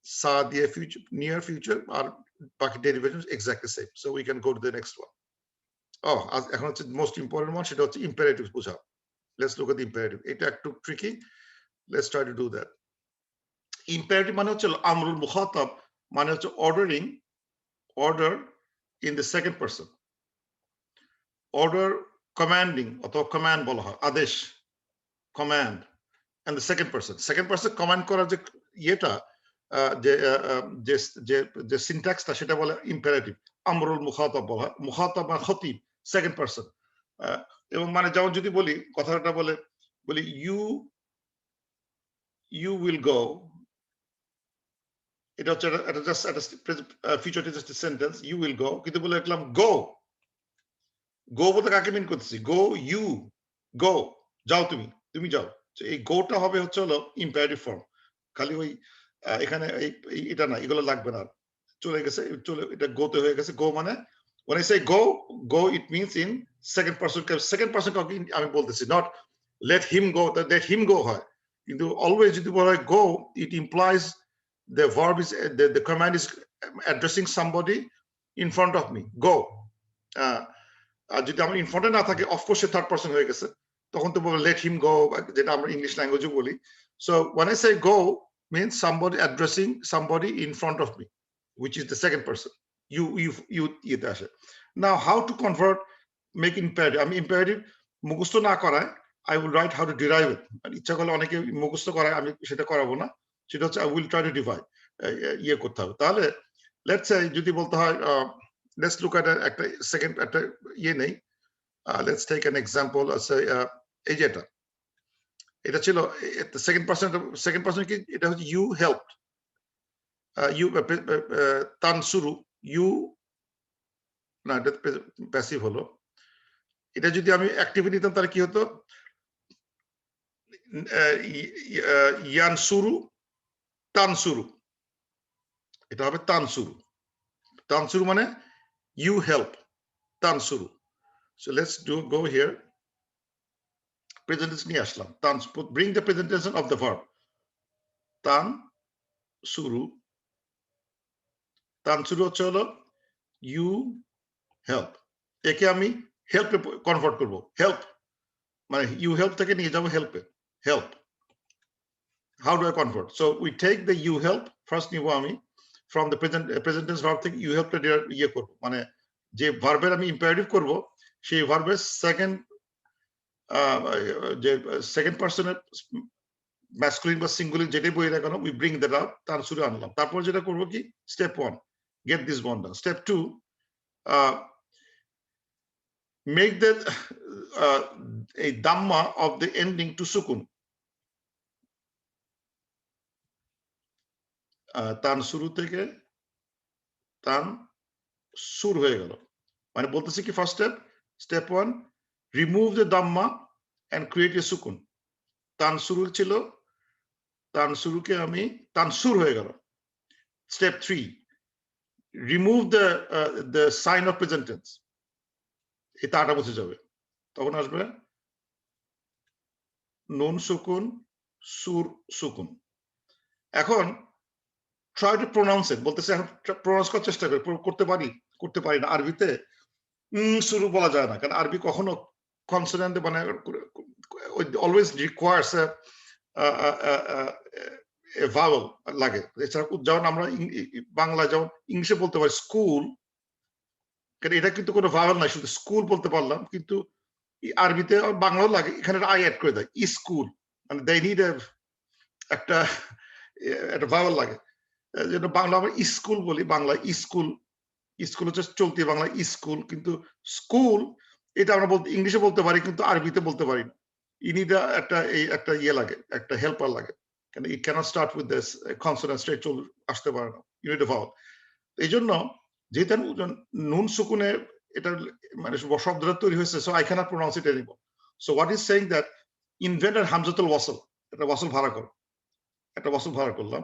সা দিয়ে ফিউচার নিয়ার ফিউচার, আর বাকি derivation exactly same. So we can go to the next one. এখন হচ্ছে মোস্ট ইম্পর্টেন্ট ওয়ান, সেটা হচ্ছে ইম্পারেটিভ বোঝা। Let's look at the imperative. এটা একটু tricky, let's try to do that. Imperative মানে হচ্ছে আমরুল মুখাতাব, মানে হচ্ছে ordering, order in the second person, order commanding অথবা কমান্ড বলা হয়, আদেশ, command, and the second person command করার যে ইয়েটা যে যে সিনট্যাক্সটা সেটা বলে ইম্পারেটিভ। আমরুল মুখাতাব বলা হয়, মুখাতাব বা খতিব সেকেন্ড পারসন। এবং মানে যেমন যদি বলি কথাটা বলি ইউ উইল গো, এটা হচ্ছে এটা জাস্ট একটা future just sentence, you will go, কিন্তু বলে রাখলাম গো। গো বলতে কাকে মিন করতেছি? গো ইউ, গো যাও, তুমি যাও। এই গোটা হবে হচ্ছে হলো ইম্পারেটিভ ফর্ম। খালি ওই এখানে এটা না, এগুলো লাগবে না, চলে গেছে, এটা গোতে হয়ে গেছে। গো মানে when I say go it means in second person। Second person কাউকে আমি বলতেছি, not let him go, let him go হয়। কিন্তু অলওয়েজ যদি বলা হয় go, it implies the verb is the command is addressing somebody in front of me, go। আর যদি আমার ইন ফ্রন্টে না থাকে, অফকোর্স সে থার্ড পারসন হয়ে গেছে, তখন তো বলবো let him go, যেটা আমরা ইংলিশ ল্যাঙ্গুয়েজে বলি। So when I say go means somebody addressing somebody in front of me, which is the second person, you ইয়েতে আসে। Now how to convert, make imperative? আমি imperative মুখস্থ না করায় I will write how to derive it। ইচ্ছা করলে অনেকে মুখস্থ করায়, আমি সেটা করাবো না। সেটা হচ্ছে I will try to divide, ইয়ে করতে হবে। তাহলে let's say যদি বলতে হয়, let's look at একটা সেকেন্ড একটা ইয়ে নেই, let's take an example, এই যেটা এটা ছিল সেকেন্ড পারসন কি, এটা হচ্ছে you helped, you তানসুরু, you না, এটা প্যাসিভ হলো। এটা যদি আমি অ্যাক্টিভিটি নিতাম তাহলে কি হতো? ইয়ানসুরু, তানসুরু, এটা হবে তানসুরু। তানসুরু মানে you help, তানসুরু। So let's go here, present tense নিয়ে আসলাম, bring the present tense of the verb, তানসুরু। তানসুরু হচ্ছে হলো you help, একে আমি হেল্প কনভার্ট করব হেল্প মানে ইউ হেল্প থেকে নিয়ে যাব হেল্পে help how do I convert so we take the you help first নিব আমি from the present tense verb থেকে you help টা ইয়ে করব মানে যে ভার্বের আমি ইম্পারেটিভ করব সেই ভার্বের সেকেন্ড যে সেকেন্ড পারসনের ম্যাসকুলিন বা সিঙ্গুলার যেটাই বই না কেন উই ব্রিং দ্যাট আপ তার শুরু আনলাম তারপর যেটা করব কি step 1 get this one done step 2 make the a dhamma of the ending to sukun তান শুরু থেকে তান সুর হয়ে গেল মানে বলতেছি কি ফার্স্ট স্টেপ 1 রিমুভ দ্য দাম্মা এন্ড ক্রিয়েট এ সুকুন তান শুরু ছিল তান শুরুকে আমি তান সুর হয়ে গেল step 3 remove the sign of present tense এই তাটা বসে যাবে তখন আসবে নুন সুকুন সুর সুকুন এখন ট্রাই টু প্রোনাউন্স ইট বলতেছে এখন প্রোনাউন্স করার চেষ্টা করি করতে পারি না আরবিতে শুরু বলা যায় না কারণ আরবি কখনো কনসোনেন্ট মানে অলওয়েজ রিকোয়ার্স এ ভাওয়েল লাগে এছাড়া যেমন আমরা বাংলা যেমন ইংলিশে বলতে পারি স্কুল কারণ এটা কিন্তু কোনো ভাওয়েল নাই শুধু স্কুল বলতে পারলাম কিন্তু আরবিতে বাংলাও লাগে এখানে আই অ্যাড করে দেয় স্কুল মানে দে নিড একটা ভাওয়েল লাগে যেটা বাংলা আমরা স্কুল বলি বাংলা স্কুল স্কুল হচ্ছে চলতি বাংলা স্কুল কিন্তু স্কুল এটা আমরা বলতে ইংলিশে বলতে পারি কিন্তু আরবিতে বলতে পারি না ইনিটা একটা ইয়ে লাগে একটা হেল্পার লাগে কেন it cannot start with this consonant straight চল আসতে পারে না ইউনিট অফ ভাওয়েল এই জন্য যেহেতু নুন সুকুনে এটা মানে শব্দটা তৈরি হয়েছে so I cannot pronounce it anymore so what is saying that invent and হামজাতুল ওয়াসল একটা ওয়াসল ভাড়া করো একটা ওয়াসল ভাড়া করলাম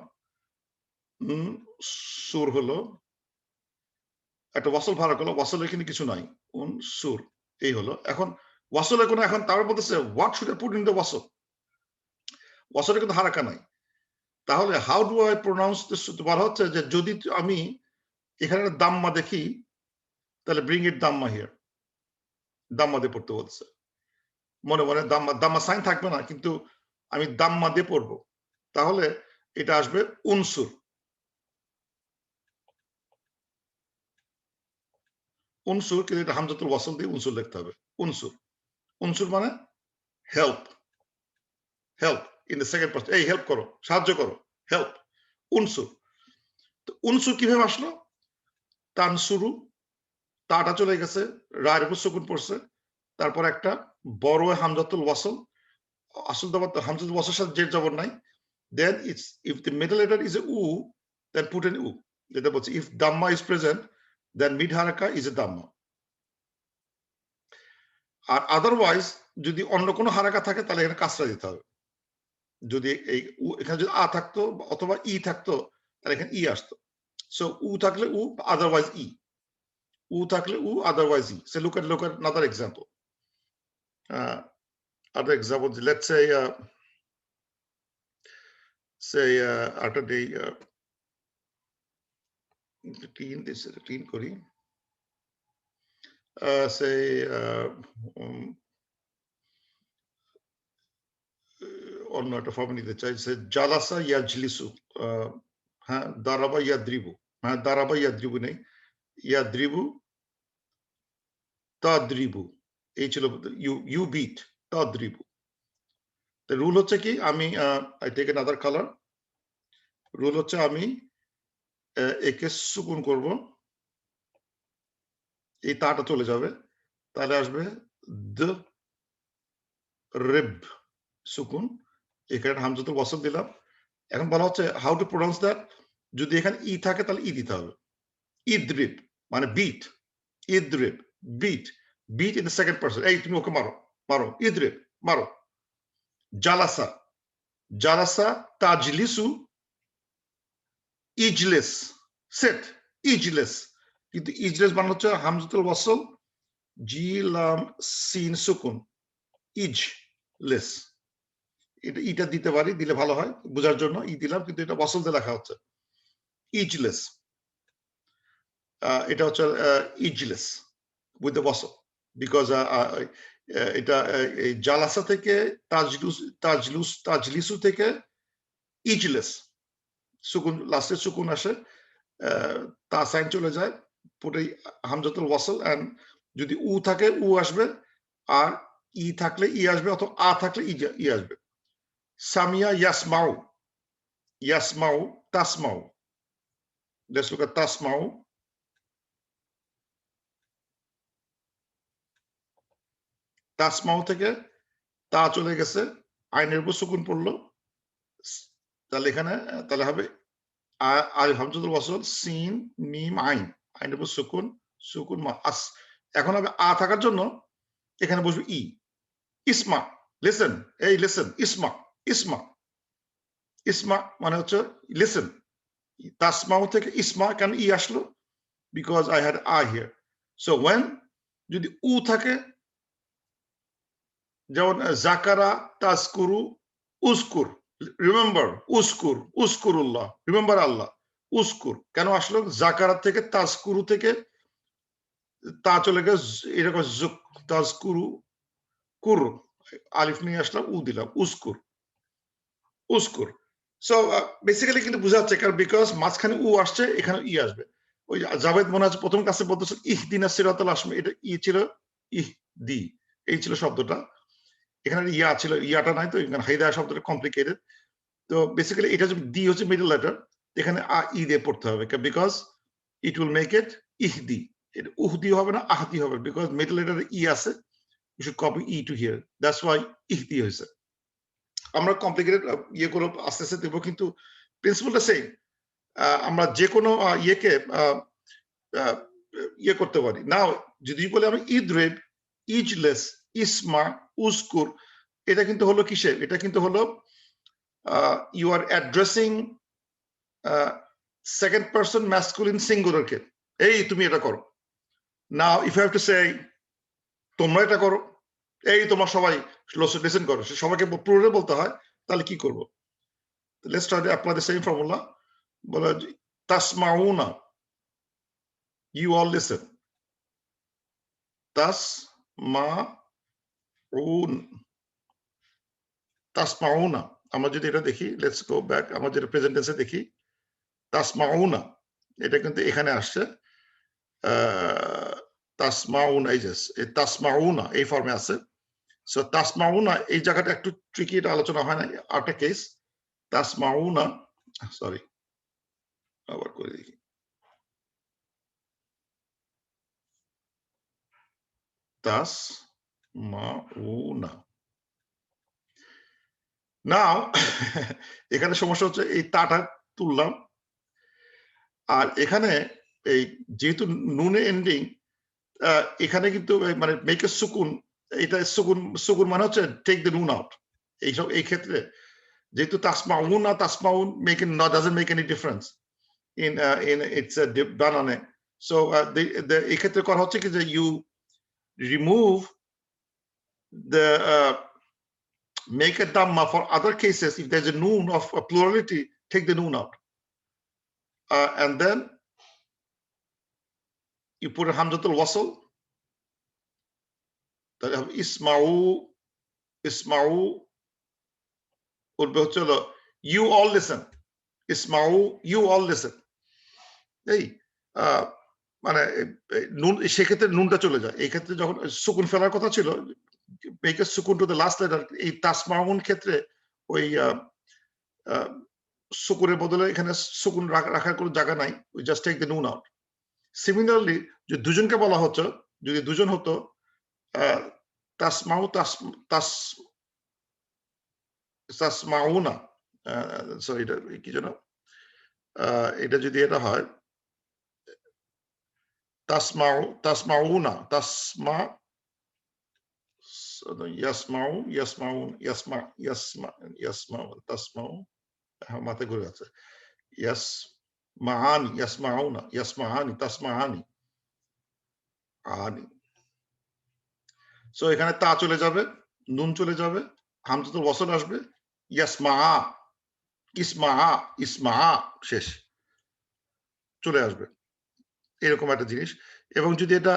সুর হলো একটা ওয়াসল ভাড়া করলো ওয়াসলের এখানে কিছু নাই সুর এই হলো এখন ওয়াসলের কোনো এখন তারপর বলতেছে what should I put in the ওয়াসল ওয়াসলের কিন্তু হারাকা নাই তাহলে how do I pronounce this বলা হচ্ছে যে যদি আমি এখানে দাম্মা দেখি তাহলে bring it Damma here Damma দিয়ে পড়তে বলছে মনে মনে দাম্মা সাইন থাকবে না কিন্তু আমি দাম্মা দিয়ে পড়বো তাহলে এটা আসবে উনসুর উনসুর কিন্তু এটা হামজাতুল ওয়াসল দিয়ে উনসুর লিখতে হবে উনসুর উনসুর মানে help help in the second person এই হেল্প করো সাহায্য করো হেল্প উনসুর তো উনসুর কিভাবে আসলো তান শুরু তাটা চলে গেছে রায়ের উপর সুকুন পড়ছে তারপর একটা বড় হামজাতুল ওয়াসল আসল জবর হামজাতুল ওয়াসলের সাথে জের জবর নাই then it's if the middle letter is a u then put an u যেটা বলছে if dhamma is present then mid haraka is a dhamma আর আদারওয়াইজ যদি অন্য কোনো হারাকা থাকে তাহলে এখানে কাসরা দিতে হবে যদি এই এখানে যদি আ থাকতো অথবা ই থাকতো তাহলে এখানে ই আসতো সো উ থাকলে উ আদারওয়াইজ ই উ থাকলে উ আদারওয়াইজ ই so look at another example let's say after the clean করি say অন্য একটা ফর্ম নিতে চাই সে জালাসা ইয়াজলিসু হ্যাঁ দারাবা ইয়াদ্রিবু হ্যাঁ দারাবা ইয়াদ্রিবু নেই ইয়াদ্রিবু তাদ্রিবু এই ছিল ইউ বিট তাদ্রিবু তো রুল হচ্ছে কি আমি I take another colour rule হচ্ছে আমি একে সুকুন করব এই তাটা চলে যাবে তাহলে আসবে দ্য রিব সুকুন এখানে হামজাতুল ওয়াসল দিলাম এখন বলা হচ্ছে হাউ টু প্রোনাউন্স দ্যাট যদি এখানে ই থাকে তাহলে ই দিতে হবে ইদ্রিব মানে বিট ইদ্রিব beat beat in the second person এই তুমি ওকে মারো মারো ইদ্রিব মারো জালাসা জালাসা তাজলিসু ইজলেস সেট ইজলেস কিন্তু ইজলেস বানানো হচ্ছে হামজাতুল ওয়াসল জি লাম সিন সুকুন ইজলেস এটা দিতে পারি দিলে ভালো হয় বোঝার জন্য ই দিলাম কিন্তু এটা ওয়াসল দিয়ে লেখা হচ্ছে ইজলেস এটা হচ্ছে ইজলেস উইথ দ্য ওয়াসল বিকজ এটা এই জালাসা থেকে তাজলিসু থেকে ইজলেস সুকুন লাস্টে সুকুন আসে তা সাইন চলে যায় পুরো হামজাতুল ওয়াসল এন্ড যদি উ থাকে উ আসবে আর ই থাকলে ই আসবে অথবা আ থাকলে ই আসবে সামিয়া ইয়াসমাউ ইয়াসমাউ তাসমাউ let's look at তাসমাউ তাসমাউ থেকে তা চলে গেছে আইনের উপর সুকুন পড়লো তাহলে এখানে তাহলে হবে আলিফ হামজাতুল ওয়াসল সিন মিম আইন আইনের উপর সুকুন সুকুন আস এখন হবে আ থাকার জন্য এখানে বসবে ই ইসমা লিসেন এই লিসেন ইসমা ইসমা ইসমা মানে হচ্ছে লিসেন তাসমাউ থেকে ইসমা কেন ই আসলো because I had a here so when যদি উ থাকে যেমন জাকারা তাজকুরু উস্কুর রিমেম্বার উস্কুর উস্কুরুল্লাহ রিমেম্বার আল্লাহ উস্কুর কেন আসলো জাকারা থেকে তাজকুরু থেকে তা চলে গেছে এরকম তাজকুরু কুর আলিফ নিয়ে আসলাম উ দিলাম উস্কুর উস্কুর সো বেসিক্যালি কিন্তু বোঝাচ্ছে কারণ বিকজ মাঝখানে উ আসছে এখানে ই আসবে ওই জাভেদ মনে আছে প্রথম ক্লাসে বলতেছে ইহদিনা সিরাতাল আসবে এটা ই ছিল ইহ দি এই ছিল শব্দটা এখানে ইয়া ছিল ইয়াটা নাই তো এখানে হাইদা শব্দটা কমপ্লিকেটেড তো বেসিক্যালি এটা যদি দি হচ্ছে মিডল লেটার এখানে আ ই দিয়ে পড়তে হবে because it will make it ইহদি এটা উহদি হবে না আহদি হবে বিকজ মিডল লেটারে ই আছে ইউ শুড কপি ই টু হিয়ার দ্যাটস ওয়াই ইহদি হয়েছে আমরা কমপ্লিকেটেড ইয়ে করে আস্তে আস্তে দেবো কিন্তু প্রিন্সিপালটা সেম আমরা যে কোনো ইয়েকে ইয়ে করতে পারি নাও যদি বলে আমি ইদরেব ইজলেস ইসমা উস্কুর এটা কিন্তু হলো কিসের এটা কিন্তু হলো you are addressing second person masculine সিঙ্গুলারকে এই তুমি এটা করো now if you have to say তোমরা এটা করো এই তোমার সবাই লিসেন করো সবাইকে প্লুরালে বলতে হয় তাহলে কি করবো let's try to apply the same formula বলা তাসমাউনা you all listen তাসমাউনা আমরা যদি এটা দেখি লেটস গো ব্যাক আমরা যেটা প্রেজেন্ট টেন্সে দেখি তাসমাউনা এটা কিন্তু এখানে আসছে তাসমাউনা এই যে তাসমাউনা এই ফর্মে আছে সো তাসমাউনা এই জায়গাটা একটু ট্রিকি এটা আলোচনা হয় না আরেকটা কেস তাসমাউনা সরি আবার করে দেখি তাসমাউনা নাও এখানে সমস্যা হচ্ছে এই তাটা তুললাম আর এখানে এই যেহেতু নুনে এন্ডিং এখানে কিন্তু মানে মেক এ সুকুন এটা সুকুন সুকুন মানে হচ্ছে টেক দ্য নুন আউট এইসব এই ক্ষেত্রে যেহেতু তাসমাউনা তাসমাউন make it not doesn't make any difference in its বানানে সো এই ক্ষেত্রে করা হচ্ছে কি যে you remove the make a dhamma for other cases if there's a noon of a plurality take the noon out and then you put a hamzatul wasl that have isma'u you all listen isma'u you all listen এই মানে নুন সেক্ষেত্রে নুনটা চলে যায় এই ক্ষেত্রে যখন সুকুন ফেলার কথা ছিল make a sukun to the last letter এই তাসমাউন ক্ষেত্রে ওই সুকুনের বদলে এখানে সুকুন রাখার কোনো জায়গা নাই we just take the noon out similarly যদি দুজনকে বলা হতো যদি দুজন হতো তাসমাউ তাসমাউনা সরি এটা কি যেন এটা যদি এটা হয় তাসমাউনা তাসমা ইয়াসমাউ ইয়াসমাউন ইয়াসমাউ তাসমাউ মাথায় ঘুরে আছে ইয়াসমাআনি ইয়াসমাউনা ইয়াসমাআনি তাসমাআনি আনি সো এখানে তা চলে যাবে নুন চলে যাবে হামজাতুল ওয়াসল আসবে ইয়াসমা ইসমা শেষ চলে আসবে এরকম একটা জিনিস এবং যদি এটা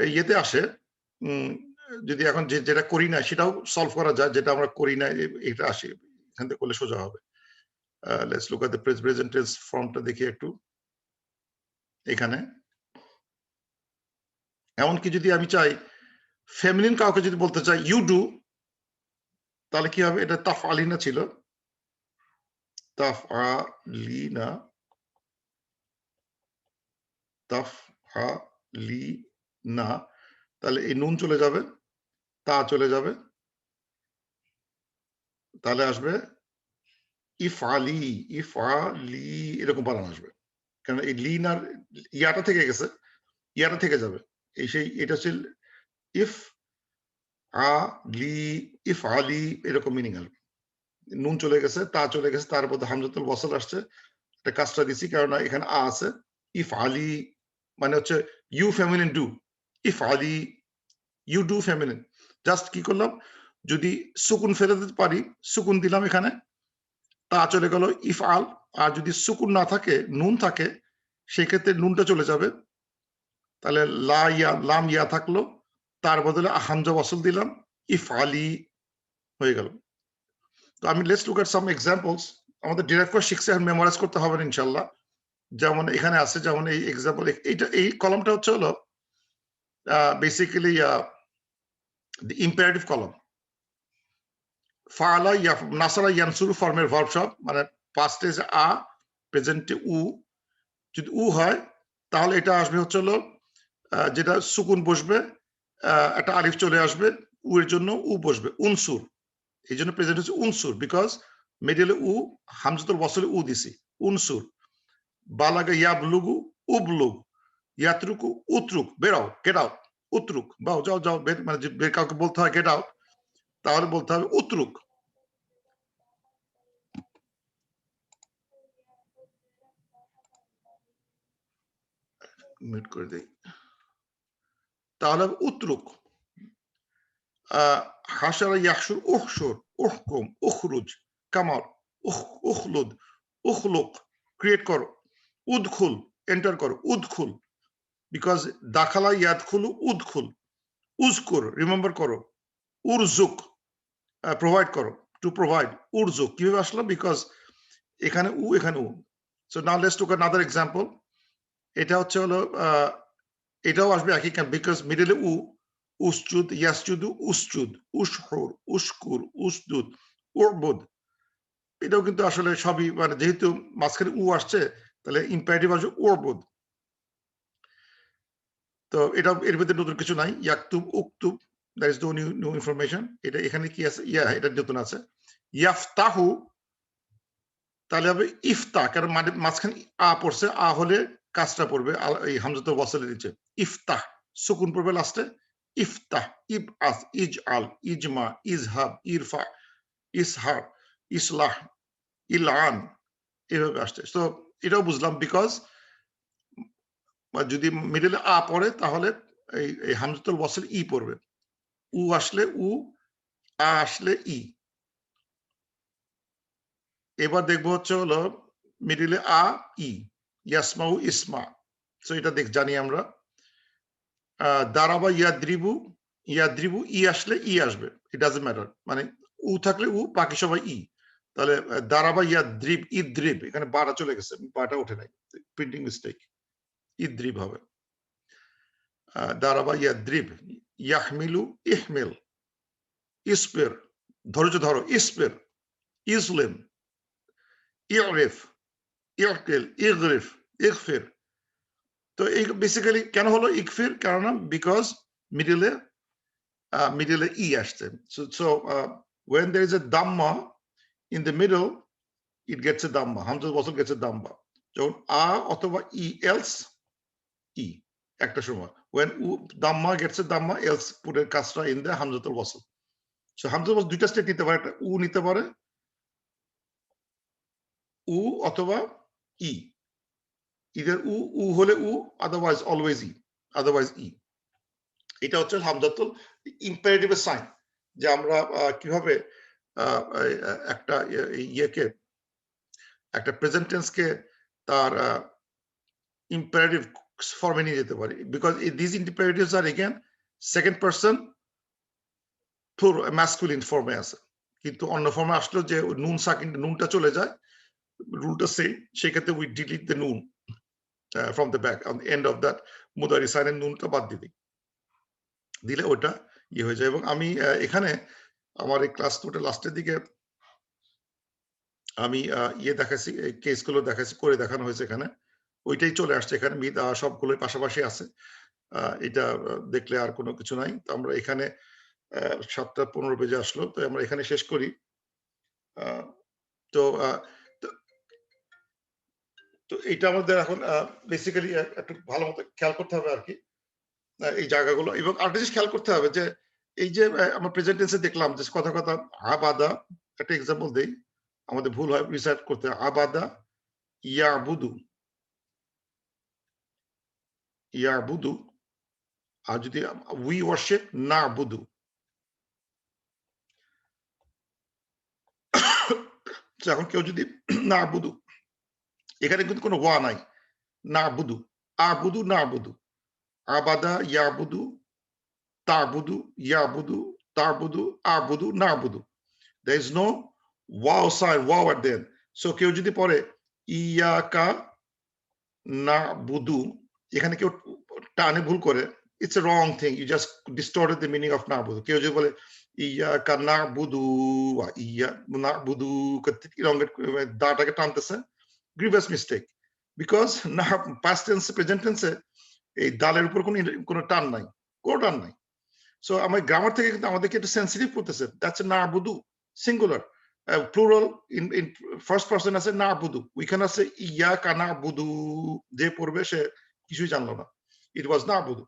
ইয়েতে আসে যদি এখন যেটা করি না সেটাও সলভ করা যায়, যেটা আমরা করি না এটা আসে, এখান থেকে করলে সোজা হবে। Let's look at the present tense ফর্মটা দেখি একটু। এখানে এমনকি যদি আমি চাই ফেমিনিন কাউকে যদি বলতে চাই ইউ ডু, তাহলে কি হবে? এটা তাফআলিনা ছিল, তাফআলিনা, তাফআলিনা, তাহলে এই নুন চলে যাবে, তা চলে যাবে, তাহলে আসবে ইফআলি, ইফআলি, এরকম বানান আসবে। কারণ এই লিন আর ইয়াটা থেকে গেছে, ইয়াটা থেকে যাবে। এই সেই এটা হচ্ছে ইফ আলি, ইফআলি, এরকম মিনিং আসবে। নুন চলে গেছে, তা চলে গেছে, তার মধ্যে হামজাতুল ওয়াসল আসছে, এটা কাজটা দিছি কারণ এখানে আ আছে। ইফআলি মানে হচ্ছে ইউ ফেমিনিন ডু, ইফআলি, ইউ ডু ফেমিনিন। জাস্ট কি করলাম, যদি সুকুন ফেলে দিতে পারি, সুকুন দিলাম এখানে, তা চলে গেল ইফআল। আর যদি সুকুন না থাকে, নুন থাকে, সেই ক্ষেত্রে নুনটা চলে যাবে, তাহলে লা ইয়া, লাম ইয়া থাকলো, তার বদলে হামজা ওয়াসল দিলাম, ইফআলি হয়ে গেল। তো আমি let's look at some examples. আমাদের ডিরেক্ট করে শিখছে আর মেমোরাইজ করতে হবে না ইনশাআল্লাহ। যেমন এখানে আছে, যেমন এই এক্সাম্পল, এইটা এই কলামটা হচ্ছে হলো বেসিক্যালি the imperative column. ফাআলা নাসারা ইয়ানসুরু ফর্মের ভার্ব সব, মানে পাস্ট টেন্সে আ, প্রেজেন্টে উ। যদি উ হয় তাহলে এটা আসবে হচ্ছে হলো যেটা সুকুন বসবে, একটা আলিফ চলে আসবে, উ এর জন্য উ বসবে, উনসুর। এই জন্য প্রেজেন্ট হচ্ছে উনসুর, বিকজ মিডলে উ, হামজাতুল ওয়াসলে উ দিছি, উনসুর। বালাগা ইয়াবলুগু, উবলুগ। ইয়াতরুকু, উতরুক, বেরাও, গেট আউট। উতরুক, বাও, যাও যাও, বের, মানে যে কাউকে বলতে হয় গেট আউট, তাহলে বলতে হবে উতরুক। মিউট করে দেই, তাহলে উতরুক। হাসারা ইয়াহসুর, উহসুর, উহকুম, উখরুজ, কামার, উখলুদ, উখলুক, ক্রিয়েট করো। উদখুল, এন্টার করো, উদখুল, বিকজ দাখালা ইয়াদখুলু, উদখুল। উজকুর, রিমেম্বার করো। উরজুক, প্রোভাইড করো, টু প্রোভাইড। উরজুক কিভাবে আসলো? বিকজ এখানে উ, এখানে উ। So now let's look at another example. এটা হচ্ছে হলো এটাও আসবে একই, বিকজ মিডলে উ, উসজুদ, ইয়াসজুদু, উসজুদ, উশহুর, উশকুর, উসদুদ, উরবুদ। এটাও কিন্তু আসলে সবই, মানে যেহেতু মাঝখানে উ আসছে, তাহলে ইম্পারেটিভ আসবে উরবুদ। তো এটা এর ভিতরে নতুন কিছু নাই। ইয়াকতুব, উকতুব, that is the new information. এটা এখানে কি আছে? ইয়া, এটা নতুন আছে। ইয়াফতাহু, তাহলে হবে ইফতা, কারণ মানে মাঝখানে আ পড়ছে, আ হলে কাজটা পড়বে এই হামজাতুল ওয়াসলের নিচে। ইফতাহ, সুকুন পড়বে লাস্টে। ইফতাহ, ইবআস, ইজআল, ইজমা, ইজহাব, ইরফা, ইসহার, ইসলাহ, ইলআন, এভাবে আসছে। তো এটাও বুঝলাম, বিকজ যদি মিডলে আ পড়ে তাহলে এই হামজাতুল ওয়াসল ই পড়বে। উ আসলে উ, আ আসলে ই। এবার দেখবো হচ্ছে হলো মিডিলে আ, ই, ইয়াসমাউ, ইসমা। সো এটা জানি আমরা। দারাবা ইয়াদ্রিবু, ইয়াদ্রিবু, ই আসলে ই আসবে, ইট ডাজন্ট ম্যাটার, মানে উ থাকলে উ, বাকি সবাই ই। তাহলে দারাবা ইয়াদ্রিব, ইদ্রিব, এখানে বাটা চলে গেছে, বাটা ওঠে নাই, প্রিন্টিং মিস্টেক, ইদ্রিব হবে। দারাবা ইয়াদ্রিব। ইয়াহমিলু, ইহমিল। ইসপির, ধৈর্য ধরো, ইসপির। ইসলিম, ইরিফ, ইরকিল, ইগরিফ, ইগফির। তো এই বেসিক্যালি কেন হলো ইকফির? কারণ বিকজ মিডিলে ই আসছে। So when there is a dhamma in the middle, it gets a dhamma. হামজাতুল ওয়াসল gets a dhamma. যখন আ অথবা ই, এলস ই, একটা সময় when dhamma gets a dhamma, else put a kasra in the হামজাতুল ওয়াসল. So হামজাতুল ওয়াসল দুইটা স্টেট নিতে পারে, একটা উ নিতে পারে, উ অথবা ই। ইদার উ, উ হলে উ, আদারওয়াইজ অলওয়েজ ই, আদারওয়াইজ ই। এটা হচ্ছে হামজাতুল ইম্পারেটিভের সাইন, যে আমরা কিভাবে একটা ইয়েকে, একটা প্রেজেন্ট টেন্সকে তার ইম্পারেটিভ ফর্মে নিয়ে যেতে পারি, because this imperatives are again second person masculine ফর্মে আছে, কিন্তু অন্য ফর্মে আসলেও যে নুন সাকিন নুনটা চলে যায়, রুলটা সেম, সেক্ষেত্রে উই ডিলিট দ্য নুন from the back on end of that মুদারি সাইনের নুনটা বাদ দিয়ে দিলে ওটা ইয়ে হয়ে যায়। এবং আমি এখানে আমার এই ক্লাস টোটাল লাস্টের দিকে আমি ইয়ে দেখাচ্ছি, কেসগুলো দেখাচ্ছি, করে দেখানো হয়েছে এখানে, ওইটাই চলে আসছে এখানে, সবগুলোই পাশাপাশি আছে। এটা দেখলে আর কোনো কিছু নাই। তো আমরা এখানে 7:15 পেজে আসলো, তো আমরা এখানে শেষ করি। তো তো এটা আমাদের এখন বেসিক্যালি একটু ভালো মতো খেয়াল করতে হবে আর কি এই জায়গাগুলো। এবং আরেকটা জিনিস খেয়াল করতে হবে যে এই যে আমরা প্রেজেন্ট টেন্সে দেখলাম যে কথা কথা আবাদা, একটা এক্সাম্পল দেই, আমাদের ভুল হয় রিসার্চ করতে, আবাদা ইয়াবুদু, ইয়াবুদু, আর যদি উই ওয়ার্শিপ না বুদু। এখন কেউ যদি না বুদু, এখানে কিন্তু কোনো ওয়া নাই, না বুদু, আবুদু না বুদু, আবাদা ইয়াবুদু, তাবুদু ইয়াবুদু, তাবুদু আবুদু না বুদু। There is no wow sign, wow at the end. So কেউ যদি পড়ে ইয়াকা না বুদু, এখানে কেউ টানে ভুল করে, it's a wrong thing, you just distorted the meaning of না বুদু। কেউ যদি বলে ইয়াকা না বুদু, ইয়া না বুদু, দাটাকে টানতেছে, grievous mistake, because না past tense present tense এই দালের উপর কোনো টান নাই, কোনো টান নাই। সো আমার গ্রামার থেকে কিন্তু আমাদেরকে একটু সেন্সিটিভ করতেছে, দ্যাটস না বুদু singular, plural in first person আছে না বুদু, ওইখানে আছে ইয়া কানা বুদু, যে পড়বে সে কিছুই জানলো না, ইট ওয়াজ না বুদু।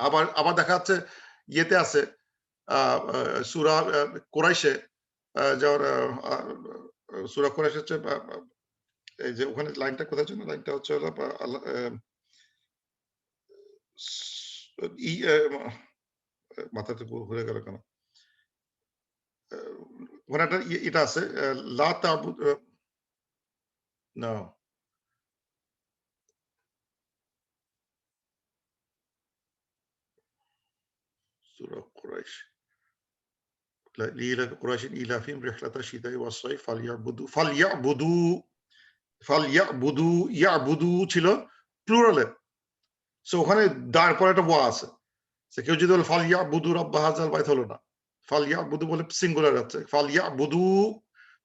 আবার আবার দেখা যাচ্ছে ইয়েতে আছে সূরা কুরাইশে, যার সূরা কুরাইশ হচ্ছে এই যে ওখানে লাইনটা কোথায় ছিল, লাইনটা হচ্ছে আল্লাহ মাথাতে ঘুরে গেল কেন, ওখানে একটা এটা আছে লা তাবুদ, না সূরা কুরাইশ, لإيلاف قريش إيلافهم رحلة الشتاء والصيف ফালিয়াবুদু ইয়াবুদু ছিল প্লুরালে, সো ওখানে দাঁড় পরে একটা ওয়া আছে, সে কেউ যদি বলে ফালিয়াবুদু রাব্বা হাযাল বাইত হলো না, ফালিয়াবুদু বলে সিঙ্গুলার আছে, ফালিয়াবুদু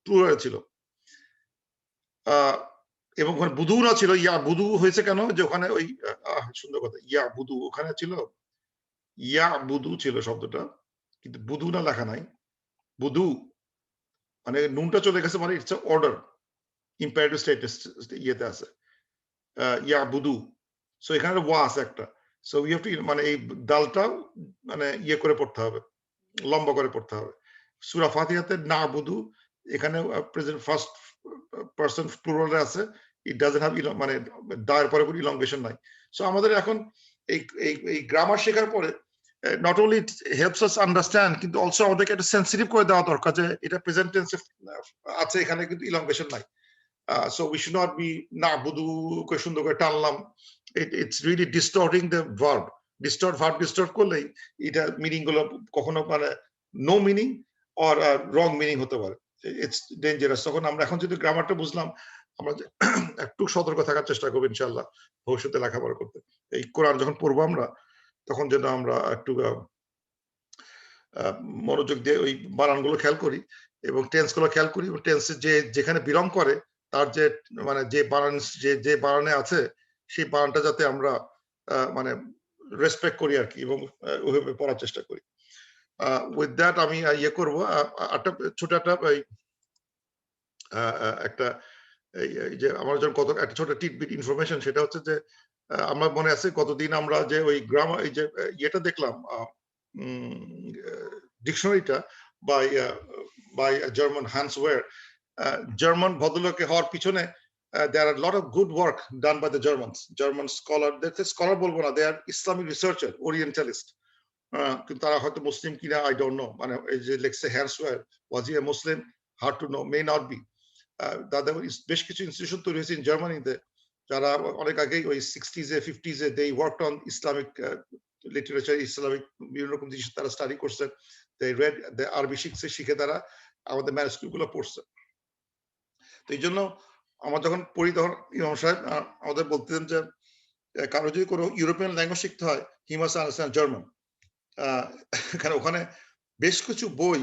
প্লুরাল ছিল। এবং ওখানে বুদু না ছিল, ইয়া বুদু হয়েছে কেন, যে ওখানে ওই সুন্দর কথা, ইয়া বুদু ওখানে ছিল, ইয়া বুদু ছিল শব্দটা, কিন্তু বুদু না লেখা নাই, বুদু মানে নুনটা চলে গেছে, মানে ইটস অর্ডার, ইম্পারেটিভ স্টেটাস ইয়েতে আছে ইয়া বুদু। সো এখানে ওয়া আছে একটা, সো ইউ হ্যাভ টু মানে এই দালটা মানে ইয়ে করে পড়তে হবে, লম্বা করে পড়তে হবে। সূরা ফাতিহাতে না বুদু এখানে প্রেজেন্ট ফার্স্ট পারসন প্লুরালে আছে, ইট ডাজন্ট হ্যাভ মানে দায়ের পরে কোনো ইলংগেশন নাই। সো আমাদের এখন এই গ্রামার শেখার পরে not only it helps us understand, কিন্তু অলসো আমাদেরকে একটা সেন্সিটিভ করে দেওয়া দরকার যে এটা প্রেজেন্ট টেন্সে আছে, এখানে কিন্তু ইলংগেশন নাই। So we should not be না বুদু করে সুন্দর করে টানলাম, it's really distorting the verb, distort করলেই এটা মিনিং গুলো কখনো মানে no meaning or wrong meaning হতে পারে, ইটস ডেঞ্জারাস। তখন আমরা এখন যদি গ্রামারটা বুঝলাম, আমরা একটু সতর্ক থাকার চেষ্টা করবো ইনশাআল্লাহ ভবিষ্যতে লেখাপড়া করতে। এই কোরআন যখন পড়বো আমরা, তখন যেন আমরা একটু মনোযোগ দিয়ে ওই বানানগুলো খেয়াল করি এবং টেন্স গুলো খেয়াল করি, এবং টেন্স যে যেখানে বিলং করে তার যে মানে যে বানান যে বানানে আছে সেই বানানটা যাতে আমরা মানে রেসপেক্ট করি আর কি, এবং ওইভাবে পড়ার চেষ্টা করি। উইথ দ্যাট আমি ইয়ে করবো একটা ছোট একটা এই যে আমার যখন কত একটা ছোট টিটবিট ইনফরমেশন, সেটা হচ্ছে যে আমার মনে আছে কতদিন আমরা যে ওই গ্রামার এই যে ইয়েটা দেখলাম ডিকশনারিটা by German Hans Wehr, German ভদ্রলোকে হওয়ার পিছনে there are a lot of good work done by the German scholar, scholar বলবো না, they are Islamic researcher, orientalist, কিন্তু তারা হয়তো মুসলিম কিনা I don't know, মানে এই যে লেখছে Hans Wehr, was he a Muslim, hard to know, may not be। তাদের বেশ কিছু ইনস্টিটিউশন তৈরি হয়েছে জার্মানিতে, যারা অনেক আগেই ওই 60s 50s they worked on Islamic literature, Islamic বিভিন্ন রকম জিনিস তারা স্টাডি করছে। they read, আরবি শিখছে, শিখে তারা আমাদের ম্যানুস্ক্রিপ্ট গুলো পড়ছে। তো এইজন্য আমরা যখন পড়ি তখন ইমাম সাহেব আমাদের বলতেন যে কারো যদি কোনো ইউরোপিয়ান ল্যাঙ্গুয়েজ শিখতে হয়, হি মাস্ট আন্ডারস্ট্যান্ড জার্মান। কারণ ওখানে বেশ কিছু বই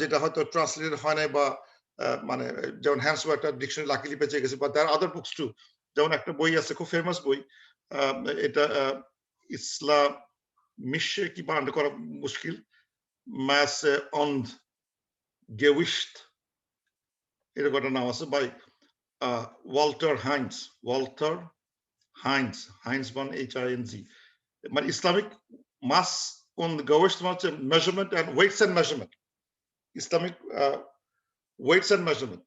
যেটা হয়তো ট্রান্সলেটেড হয় নাই বা মানে যেমন হ্যান্স একটা ডিকশনারি লাকিলি পেঁচে গেছে, বা তার আদার বুকস টু। যেমন একটা বই আছে খুব ফেমাস বই, এটা ইসলাম মিশে কি বানান করা মুশকিল, ম্যাস অন গেউইস্ট, এরকম একটা নাম আছে, by Walter Hinz. Walter Hinz, হাইন্সমান HINZ। মানে ইসলামিক মাস অন গেউইস্ট মানে হচ্ছে measurement and weights and measurement, Islamic weights and measurement,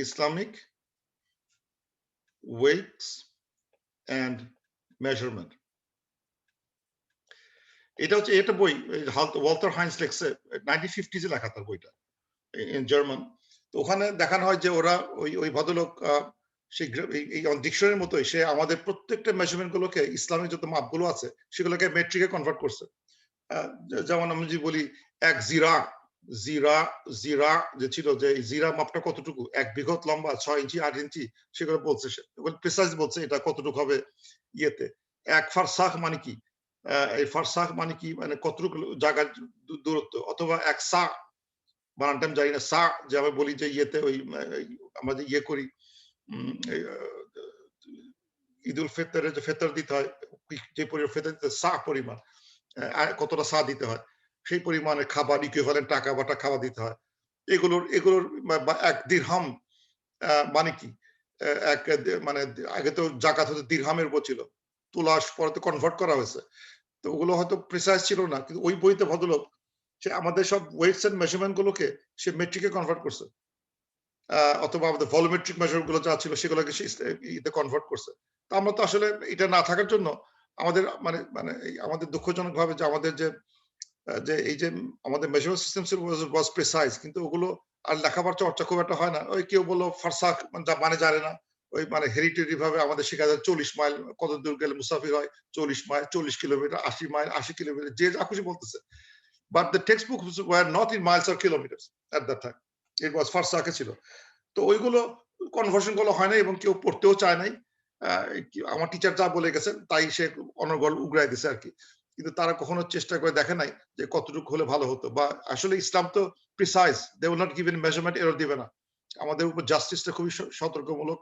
Islamic weights and measurement। এটা হচ্ছে এটা বই ওয়াল্টার হাইন্স লেখছে 1950s এ লেখা তার বইটা ইন জার্মান। তো ওখানে দেখানো হয় যে ওরা ওই ভদ্রলোক সেই ডিকশনারির মতোই সে আমাদের প্রত্যেকটা মেজারমেন্ট গুলোকে, ইসলামিক যত মাপগুলো আছে সেগুলোকে মেট্রিকে কনভার্ট করছে। যেমন আমি যদি বলি এক জিরা, জিরা যে ছিল, যে জিরা মাপটা কতটুকু, এক বিঘত লম্বা 6 ইঞ্চি 8 ইঞ্চি, সেগুলো বলছে সে, প্রিসাইজ বলছে এটা কতটুকু হবে ইয়েতে। এক ফারসাখ মানে কি, এই ফারসাখ মানে কি, মানে কতটুকু জায়গার দূরত্ব, অথবা এক সা বানানটা আমি জানি না, সা যে আমি বলি যে ইয়েতে ওই আমরা যে ইয়ে করি ঈদুল ফিতরে যে ফেতর দিতে হয়, যে পরিমাণ ফেতর দিতে সা পরিমাণ, কতটা সা দিতে হয়, সেই পরিমাণে খাবার ইকুইভ্যালেন্ট টাকা বাটা খাওয়া দিতে হয়। এগুলোর এক দিরহাম মানে কি, এক মানে আগে তো জাকাত হতো দিরহামের উপর ছিল, তুলাস পরে তো কনভার্ট করা হয়েছে। তো ওগুলো হয়তো প্রিসাইজ ছিল না, কিন্তু ওই বইতে ভদ্রলোক সে আমাদের সব ওয়েটস এন্ড মেজারমেন্ট গুলোকে সে মেট্রিকে কনভার্ট করছে, অথবা আমাদের ভলিউমেট্রিক মেজার গুলো যা ছিল সেগুলোকে সে ইতে কনভার্ট করছে। তো আমরা তো আসলে এটা না থাকার জন্য আমাদের মানে মানে আমাদের দুঃখজনক ভাবে যে আমাদের যে এই যে আমাদের মেজারমেন্ট সিস্টেম ওয়াজ প্রিসাইজ, কিন্তু ওগুলো আর লেখাপড়া চর্চা খুব একটা হয় না। ওই কেউ বললো ফারসাখ মানে জানে না, ওই মানে হেরিটেরি ভাবে আমাদের শেখা যায় 40 মাইল কত দূর গেলে মুসাফির হয়, 40 মাইল, 40 কিলোমিটার, 80 মাইল, 80 কিলোমিটার, যে যা খুশি বলতেছে। But the textbook were not in miles or kilometres at that time, it was ফারসাখে ছিল। তো ওইগুলো কনভার্সন গুলো হয় না এবং কেউ পড়তেও চায় নাই। আমার টিচার যা বলে গেছেন তাই সে অনর্গল উগরাই দিছে আর কি। কিন্তু তারা কখনো চেষ্টা করে দেখে নাই যে কতটুকু হলে ভালো হতো, বা আসলে ইসলাম তো precise, they will not give any measurement, error দিবে না। আমাদের উপর জাস্টিসটা খুবই সতর্কমূলক,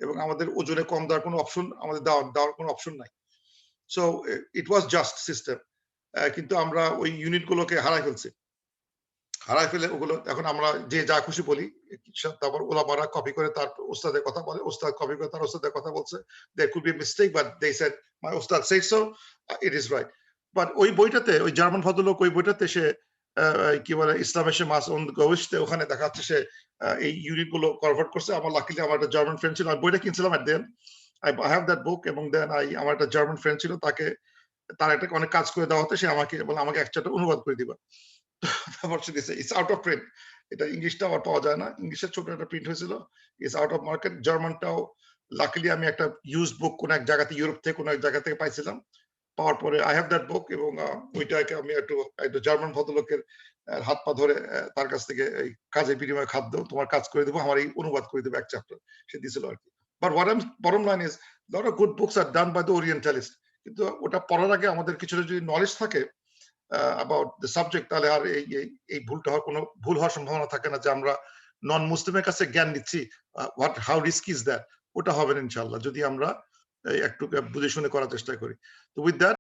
এবং আমাদের ওজনে কম দেওয়ার কোনো অপশন, আমাদের দেওয়ার কোনো অপশন নাই। So it was just system, কিন্তু আমরা ওই ইউনিট গুলোকে হারাই ফেলছি। হারায় ফেলে ওগুলো এখন আমরা যে যা খুশি বলি, তারপর ওলামারা কপি করে তার ওস্তাদের কথা বলে, ওস্তাদ কপি করে তার ওস্তাদের কথা বলছে। There could be a mistake, but they said my ওস্তাদ said so, it is right. But ওই বইটাতে, ওই জার্মান ভদ্রলোক ওই বইটাতে সে কি বলে ইসলামের সে মাস অন গবিশতে, ওখানে দেখা যাচ্ছে সে এই ইউনিট গুলো কনভার্ট করছে। আমার লাকিলি আমার একটা জার্মান ফ্রেন্ড ছিল, আমি বইটা কিনছিলাম at then I have that book, এবং দেন আমার একটা জার্মান ফ্রেন্ড ছিল, তাকে তার একটা অনেক কাজ করে দেওয়া হতো, সে আমাকে বলে আমাকে একটা অনুবাদ করে দিবা। তারপর সে দিছে, ইটস আউট অফ প্রিন্ট, এটা ইংলিশটা আবার পাওয়া যায় না, ইংলিশের ছোট একটা প্রিন্ট হয়েছিল, ইটস আউট অফ মার্কেট। জার্মানটাও লাকিলি আমি একটা ইউজড বুক কোন এক জায়গাতে, ইউরোপ থেকে কোন এক জায়গা থেকে পাইছিলাম। পাওয়ার পরে আই হ্যাভ দ্যাট বুক, এবং ওইটাকে আমি একটু জার্মান ভদ্রলোকের হাত পা ধরে তার কাছ থেকে এই কাজের বিনিময়ে খাদ্য তোমার কাজ করে দেবো, আমার এই অনুবাদ করে দেবো এক চ্যাপ্টার, সে দিছিল আর কি। But bottom line is lot of good books আর ডান বাই দ্য ওরিয়েন্টালিস্ট, কিন্তু ওটা পড়ার আগে আমাদের কিছুটা যদি নলেজ থাকে about the subject, তাহলে আর এই ভুলটা হওয়ার কোনো ভুল হওয়ার সম্ভাবনা থাকে না, যে আমরা নন মুসলিমের কাছে জ্ঞান নিচ্ছি, হাউ রিস্কি ইজ দ্যাট, ওটা হবে না ইনশাআল্লাহ যদি আমরা একটু বুঝে শুনে করার চেষ্টা করি। তো উইথ দ্যাট